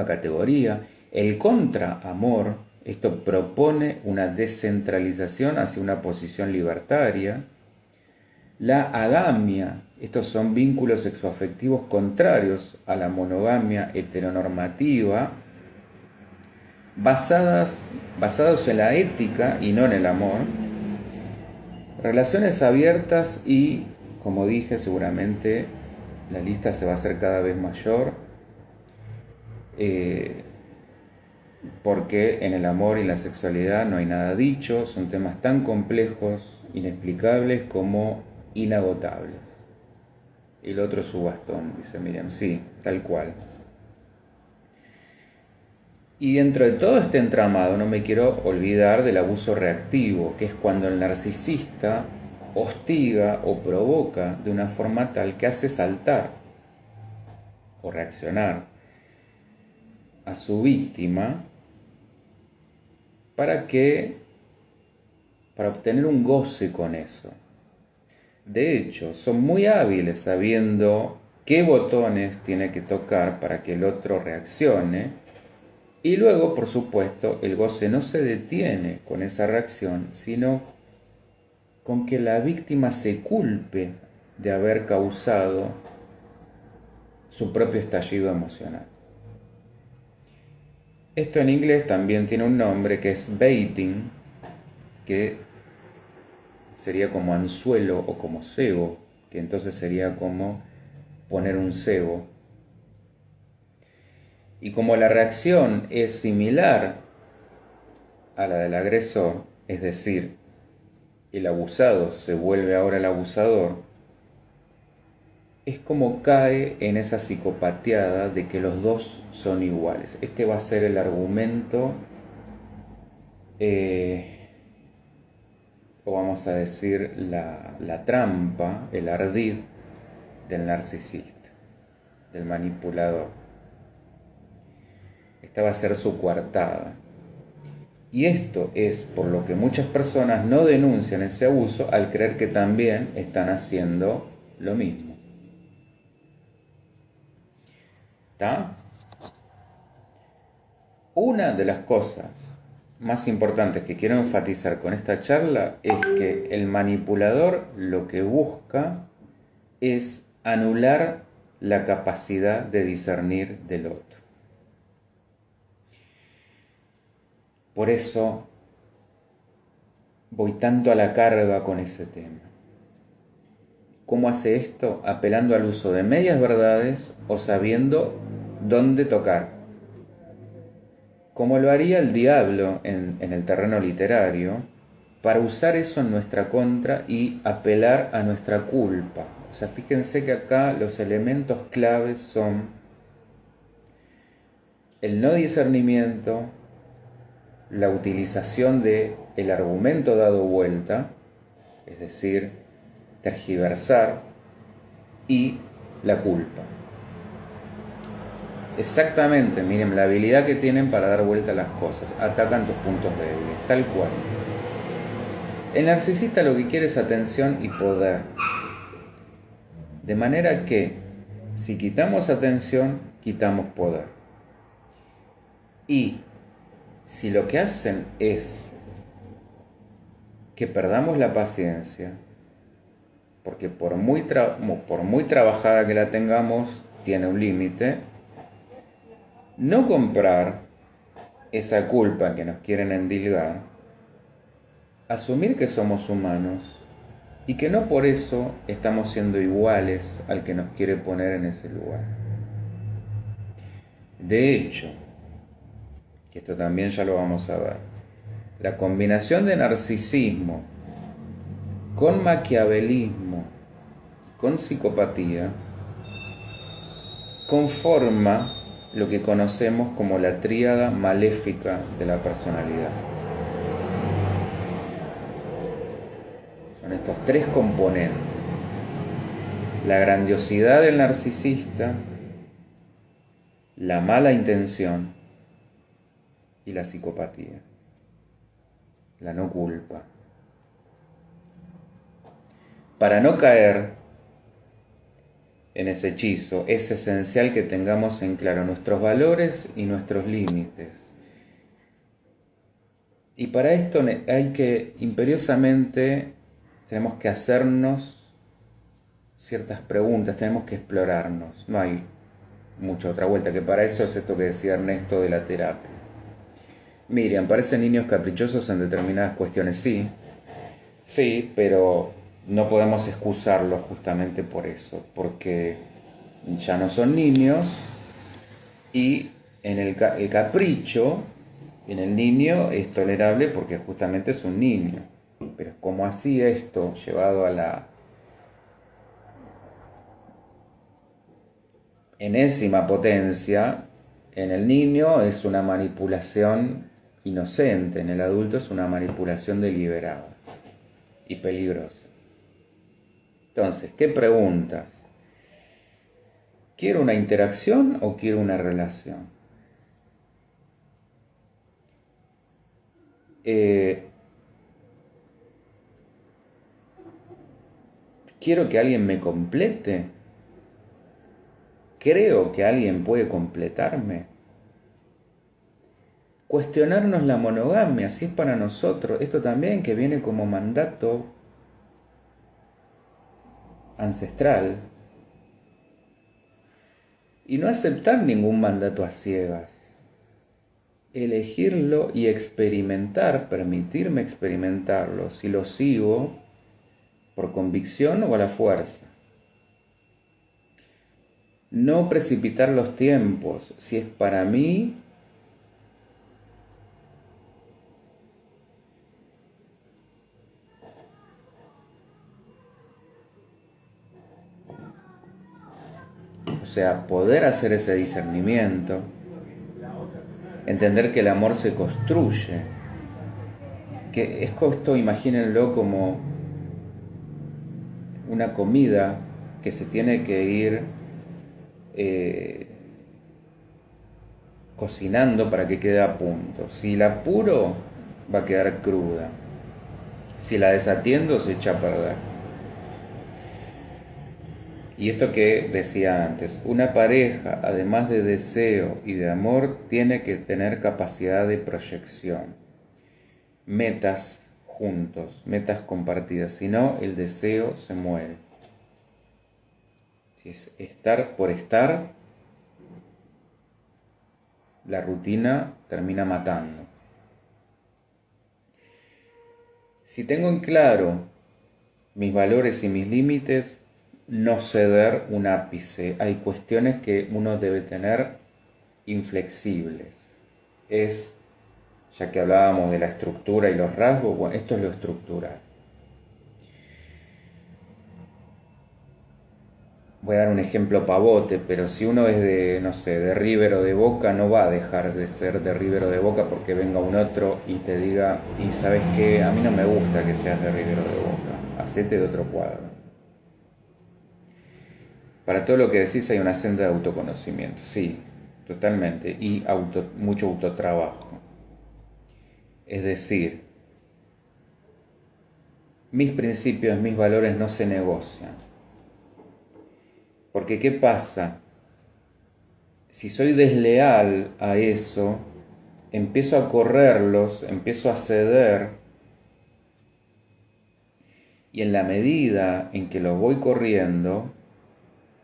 categoría. El contraamor, esto propone una descentralización hacia una posición libertaria. La agamia, estos son vínculos sexoafectivos contrarios a la monogamia heteronormativa, basados en la ética y no en el amor. Relaciones abiertas y, como dije, seguramente la lista se va a hacer cada vez mayor, porque en el amor y la sexualidad no hay nada dicho, son temas tan complejos, inexplicables como inagotables. Y el otro es su bastón, dice Miriam. Sí, tal cual. Y dentro de todo este entramado no me quiero olvidar del abuso reactivo, que es cuando el narcisista hostiga o provoca de una forma tal que hace saltar o reaccionar a su víctima para obtener un goce con eso. De hecho, son muy hábiles sabiendo qué botones tiene que tocar para que el otro reaccione. Y luego, por supuesto, el goce no se detiene con esa reacción, sino con que la víctima se culpe de haber causado su propio estallido emocional. Esto en inglés también tiene un nombre que es baiting, que sería como anzuelo o como cebo, que entonces sería como poner un cebo. Y como la reacción es similar a la del agresor, es decir, el abusado se vuelve ahora el abusador, es como cae en esa psicopateada de que los dos son iguales. Este va a ser el argumento, o vamos a decir la trampa, el ardid del narcisista, del manipulador. Esta va a ser su coartada. Y esto es por lo que muchas personas no denuncian ese abuso al creer que también están haciendo lo mismo. ¿Está? Una de las cosas más importantes que quiero enfatizar con esta charla es que el manipulador lo que busca es anular la capacidad de discernir del otro. Por eso voy tanto a la carga con ese tema. ¿Cómo hace esto? Apelando al uso de medias verdades o sabiendo dónde tocar. Como lo haría el diablo en el terreno literario, para usar eso en nuestra contra y apelar a nuestra culpa. O sea, fíjense que acá los elementos claves son el no discernimiento, la utilización del argumento dado vuelta, es decir, tergiversar, y la culpa. Exactamente, miren, la habilidad que tienen para dar vuelta a las cosas, atacan tus puntos débiles, tal cual. El narcisista lo que quiere es atención y poder. De manera que, si quitamos atención, quitamos poder. Y si lo que hacen es que perdamos la paciencia, porque por muy trabajada que la tengamos, tiene un límite, no comprar esa culpa que nos quieren endilgar, asumir que somos humanos y que no por eso estamos siendo iguales al que nos quiere poner en ese lugar. De hecho, que esto también ya lo vamos a ver, la combinación de narcisismo con maquiavelismo, con psicopatía, conforma lo que conocemos como la tríada maléfica de la personalidad. Son estos tres componentes: la grandiosidad del narcisista, la mala intención y la psicopatía, la no culpa. Para no caer en ese hechizo, es esencial que tengamos en claro nuestros valores y nuestros límites. Y para esto hay que, imperiosamente, tenemos que hacernos ciertas preguntas, tenemos que explorarnos. No hay mucha otra vuelta, que para eso es esto que decía Ernesto de la terapia. Miriam, parecen niños caprichosos en determinadas cuestiones, sí, pero no podemos excusarlos justamente por eso, porque ya no son niños y en el capricho en el niño es tolerable porque justamente es un niño. Pero como así esto llevado a la enésima potencia, en el niño es una manipulación inocente, en el adulto es una manipulación deliberada y peligrosa. Entonces, ¿qué preguntas? ¿Quiero una interacción o quiero una relación? ¿Quiero que alguien me complete? ¿Creo que alguien puede completarme? Cuestionarnos la monogamia, si es para nosotros, esto también que viene como mandato ancestral. Y no aceptar ningún mandato a ciegas. Elegirlo y experimentar, permitirme experimentarlo, si lo sigo por convicción o a la fuerza. No precipitar los tiempos, si es para mí, o sea, poder hacer ese discernimiento, entender que el amor se construye, que es esto, imagínenlo como una comida que se tiene que ir cocinando para que quede a punto. Si la apuro, va a quedar cruda. Si la desatiendo, se echa a perder. Y esto que decía antes, una pareja, además de deseo y de amor, tiene que tener capacidad de proyección. Metas juntos, metas compartidas. Si no, el deseo se muere. Si es estar por estar, la rutina termina matando. Si tengo en claro mis valores y mis límites, no ceder un ápice. Hay cuestiones que uno debe tener inflexibles. Ya que hablábamos de la estructura y los rasgos, bueno, esto es lo estructural. Voy a dar un ejemplo pavote, pero si uno es de, no sé, de River o de Boca, no va a dejar de ser de River o de Boca porque venga un otro y te diga, y sabes qué, a mí no me gusta que seas de River o de Boca, hacete de otro cuadro. Para todo lo que decís hay una senda de autoconocimiento, sí, totalmente, y mucho autotrabajo. Es decir, mis principios, mis valores no se negocian. Porque ¿qué pasa? Si soy desleal a eso, empiezo a correrlos, empiezo a ceder, y en la medida en que los voy corriendo,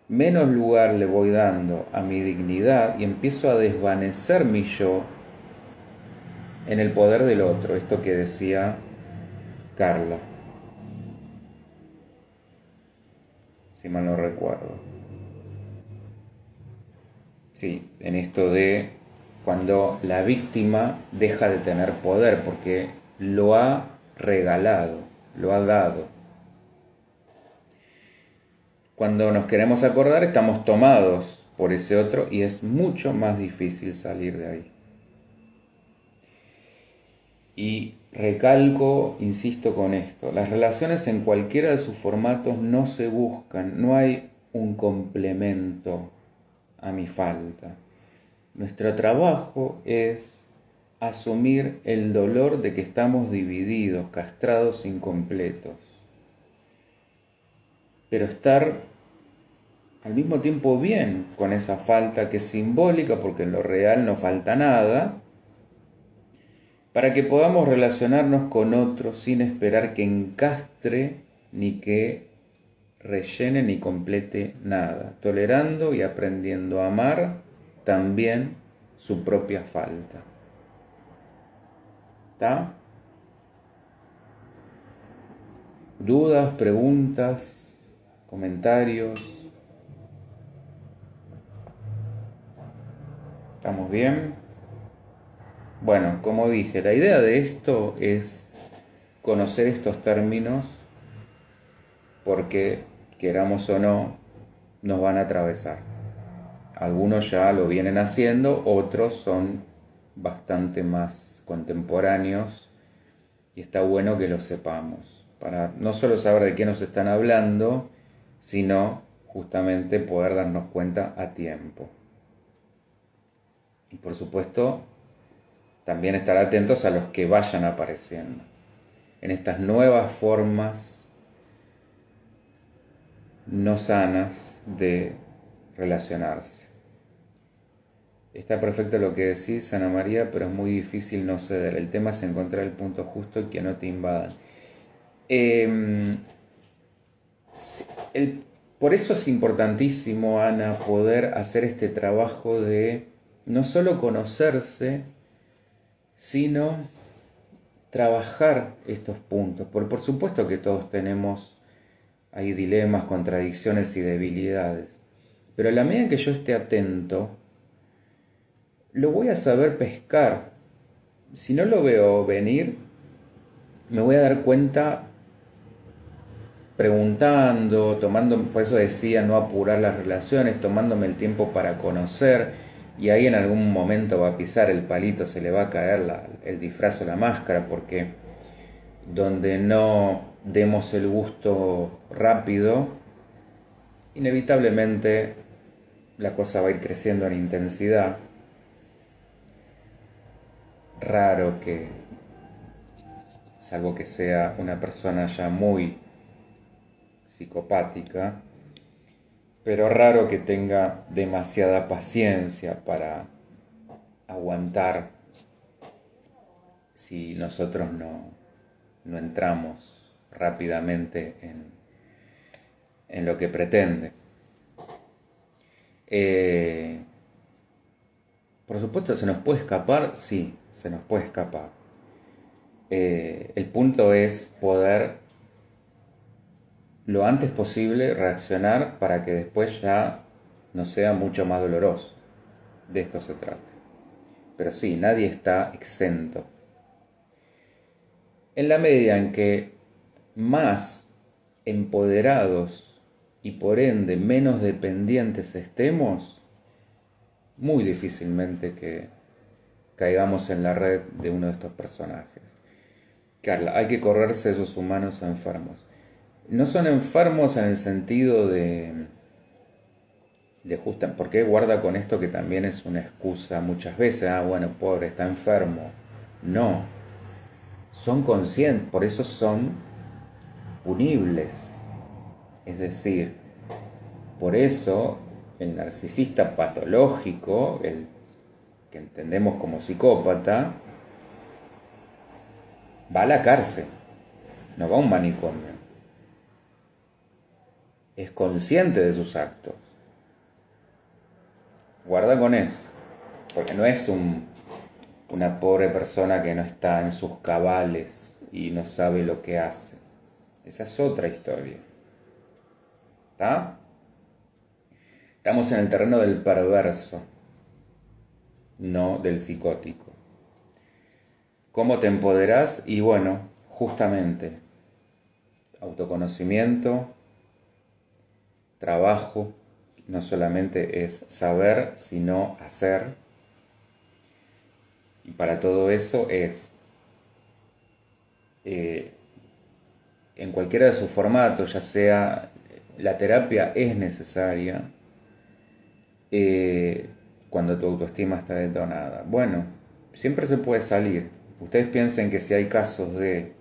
menos lugar le voy dando a mi dignidad y empiezo a desvanecer mi yo en el poder del otro, esto que decía Carla, si mal no recuerdo. Sí, en esto de cuando la víctima deja de tener poder porque lo ha regalado, lo ha dado. Cuando nos queremos acordar estamos tomados por ese otro y es mucho más difícil salir de ahí. Y recalco, insisto con esto, las relaciones en cualquiera de sus formatos no se buscan, no hay un complemento a mi falta. Nuestro trabajo es asumir el dolor de que estamos divididos, castrados, incompletos. Pero estar al mismo tiempo bien con esa falta que es simbólica, porque en lo real no falta nada, para que podamos relacionarnos con otros sin esperar que encastre ni que rellene ni complete nada, tolerando y aprendiendo a amar también su propia falta. ¿Está? ¿Dudas, preguntas, comentarios? ¿Estamos bien? Bueno, como dije, la idea de esto es conocer estos términos porque, queramos o no, nos van a atravesar. Algunos ya lo vienen haciendo, otros son bastante más contemporáneos y está bueno que lo sepamos, para no solo saber de qué nos están hablando, sino justamente poder darnos cuenta a tiempo. Y por supuesto, también estar atentos a los que vayan apareciendo en estas nuevas formas no sanas de relacionarse. Está perfecto lo que decís, Ana María, pero es muy difícil no ceder. El tema es encontrar el punto justo y que no te invadan. Por eso es importantísimo, Ana, poder hacer este trabajo de no solo conocerse, sino trabajar estos puntos. Por supuesto que todos tenemos ahí dilemas, contradicciones y debilidades. Pero a la medida que yo esté atento, lo voy a saber pescar. Si no lo veo venir, me voy a dar cuenta preguntando, tomando, por eso decía no apurar las relaciones, tomándome el tiempo para conocer, y ahí en algún momento va a pisar el palito, se le va a caer el disfraz o la máscara, porque donde no demos el gusto rápido, inevitablemente la cosa va a ir creciendo en intensidad. Raro que, salvo que sea una persona ya muy psicopática, pero raro que tenga demasiada paciencia para aguantar si nosotros no entramos rápidamente en lo que pretende. Por supuesto, ¿se nos puede escapar? Sí, se nos puede escapar. El punto es poder lo antes posible reaccionar para que después ya no sea mucho más doloroso. De esto se trata. Pero sí, nadie está exento. En la medida en que más empoderados y por ende menos dependientes estemos, muy difícilmente que caigamos en la red de uno de estos personajes. Carla, hay que correrse de esos humanos enfermos. No son enfermos en el sentido de justa, porque guarda con esto que también es una excusa muchas veces, bueno, pobre, está enfermo. No, son conscientes, por eso son punibles. Es decir, por eso el narcisista patológico, el que entendemos como psicópata, va a la cárcel, no va a un manicomio. Es consciente de sus actos. Guarda con eso, porque no es una pobre persona que no está en sus cabales y no sabe lo que hace. Esa es otra historia. ¿Está? Estamos en el terreno del perverso, no del psicótico. ¿Cómo te empoderás? Y bueno, justamente, autoconocimiento, trabajo, no solamente es saber, sino hacer. Y para todo eso es, en cualquiera de sus formatos, ya sea la terapia es necesaria, cuando tu autoestima está detonada? Bueno, siempre se puede salir. Ustedes piensen que si hay casos de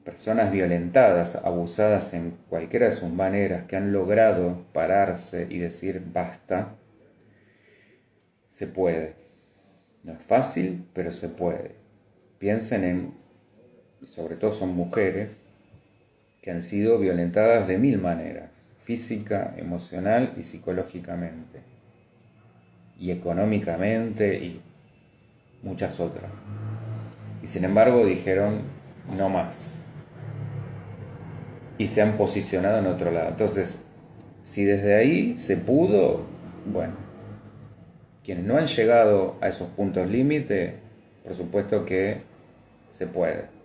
personas violentadas, abusadas en cualquiera de sus maneras, que han logrado pararse y decir basta, se puede. No es fácil, pero se puede. Piensen en, y sobre todo son mujeres, que han sido violentadas de 1000 maneras, física, emocional y psicológicamente, y económicamente y muchas otras. Y sin embargo dijeron no más. Y se han posicionado en otro lado. Entonces, si desde ahí se pudo, bueno, quienes no han llegado a esos puntos límite, por supuesto que se puede.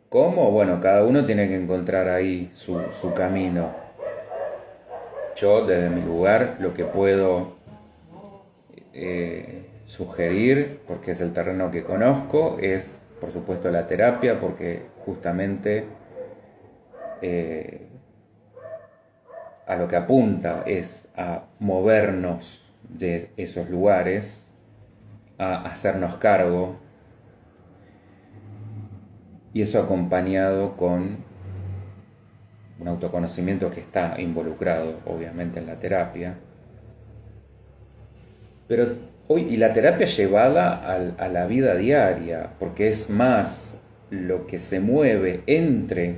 ¿Cómo? Bueno, cada uno tiene que encontrar ahí su camino. Yo, desde mi lugar, lo que puedo sugerir, porque es el terreno que conozco, es, por supuesto, la terapia, porque justamente a lo que apunta es a movernos de esos lugares, a hacernos cargo, y eso acompañado con un autoconocimiento que está involucrado, obviamente, en la terapia. Pero hoy, y la terapia llevada a la vida diaria, porque es más lo que se mueve entre,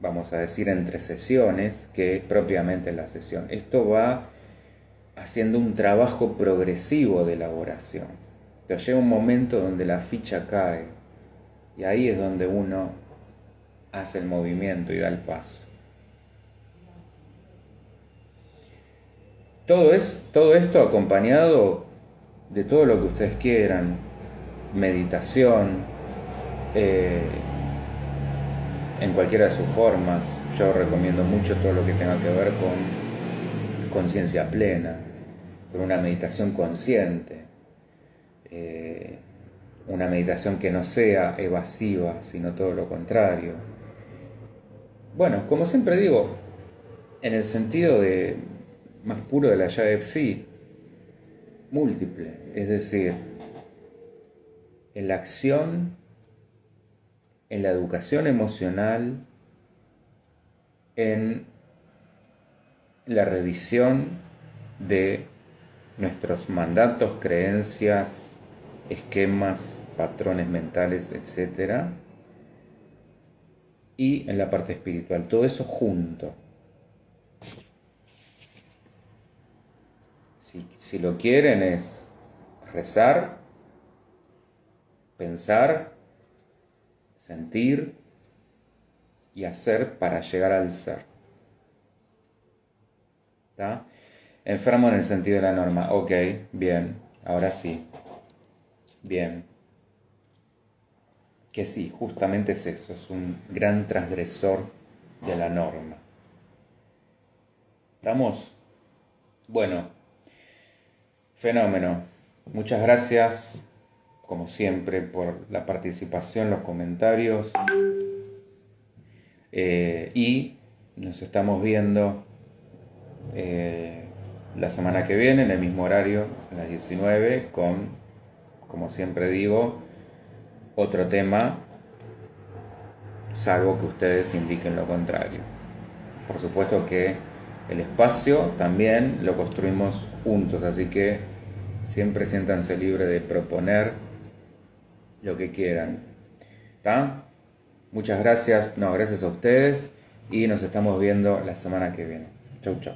vamos a decir, entre sesiones, que propiamente la sesión. Esto va haciendo un trabajo progresivo de elaboración. Entonces llega un momento donde la ficha cae, y ahí es donde uno hace el movimiento y da el paso. Todo esto acompañado de todo lo que ustedes quieran, meditación, en cualquiera de sus formas. Yo recomiendo mucho todo lo que tenga que ver con conciencia plena, con una meditación consciente, una meditación que no sea evasiva, sino todo lo contrario. Bueno, como siempre digo, en el sentido más puro de la llave Psi, múltiple, es decir, en la acción, en la educación emocional, en la revisión de nuestros mandatos, creencias, esquemas, patrones mentales, etc. Y en la parte espiritual, todo eso junto. Si lo quieren es rezar, pensar, sentir y hacer para llegar al ser. ¿Está? Enfermo en el sentido de la norma. Ok, bien, ahora sí. Bien. Que sí, justamente es eso, es un gran transgresor de la norma. ¿Estamos? Bueno, fenómeno. Muchas gracias, como siempre, por la participación, los comentarios. Y nos estamos viendo la semana que viene, en el mismo horario, a las 19, con, como siempre digo, otro tema, salvo que ustedes indiquen lo contrario. Por supuesto que el espacio también lo construimos juntos, así que siempre siéntanse libres de proponer lo que quieran. ¿Está? Muchas gracias, gracias a ustedes y nos estamos viendo la semana que viene. Chau, chau.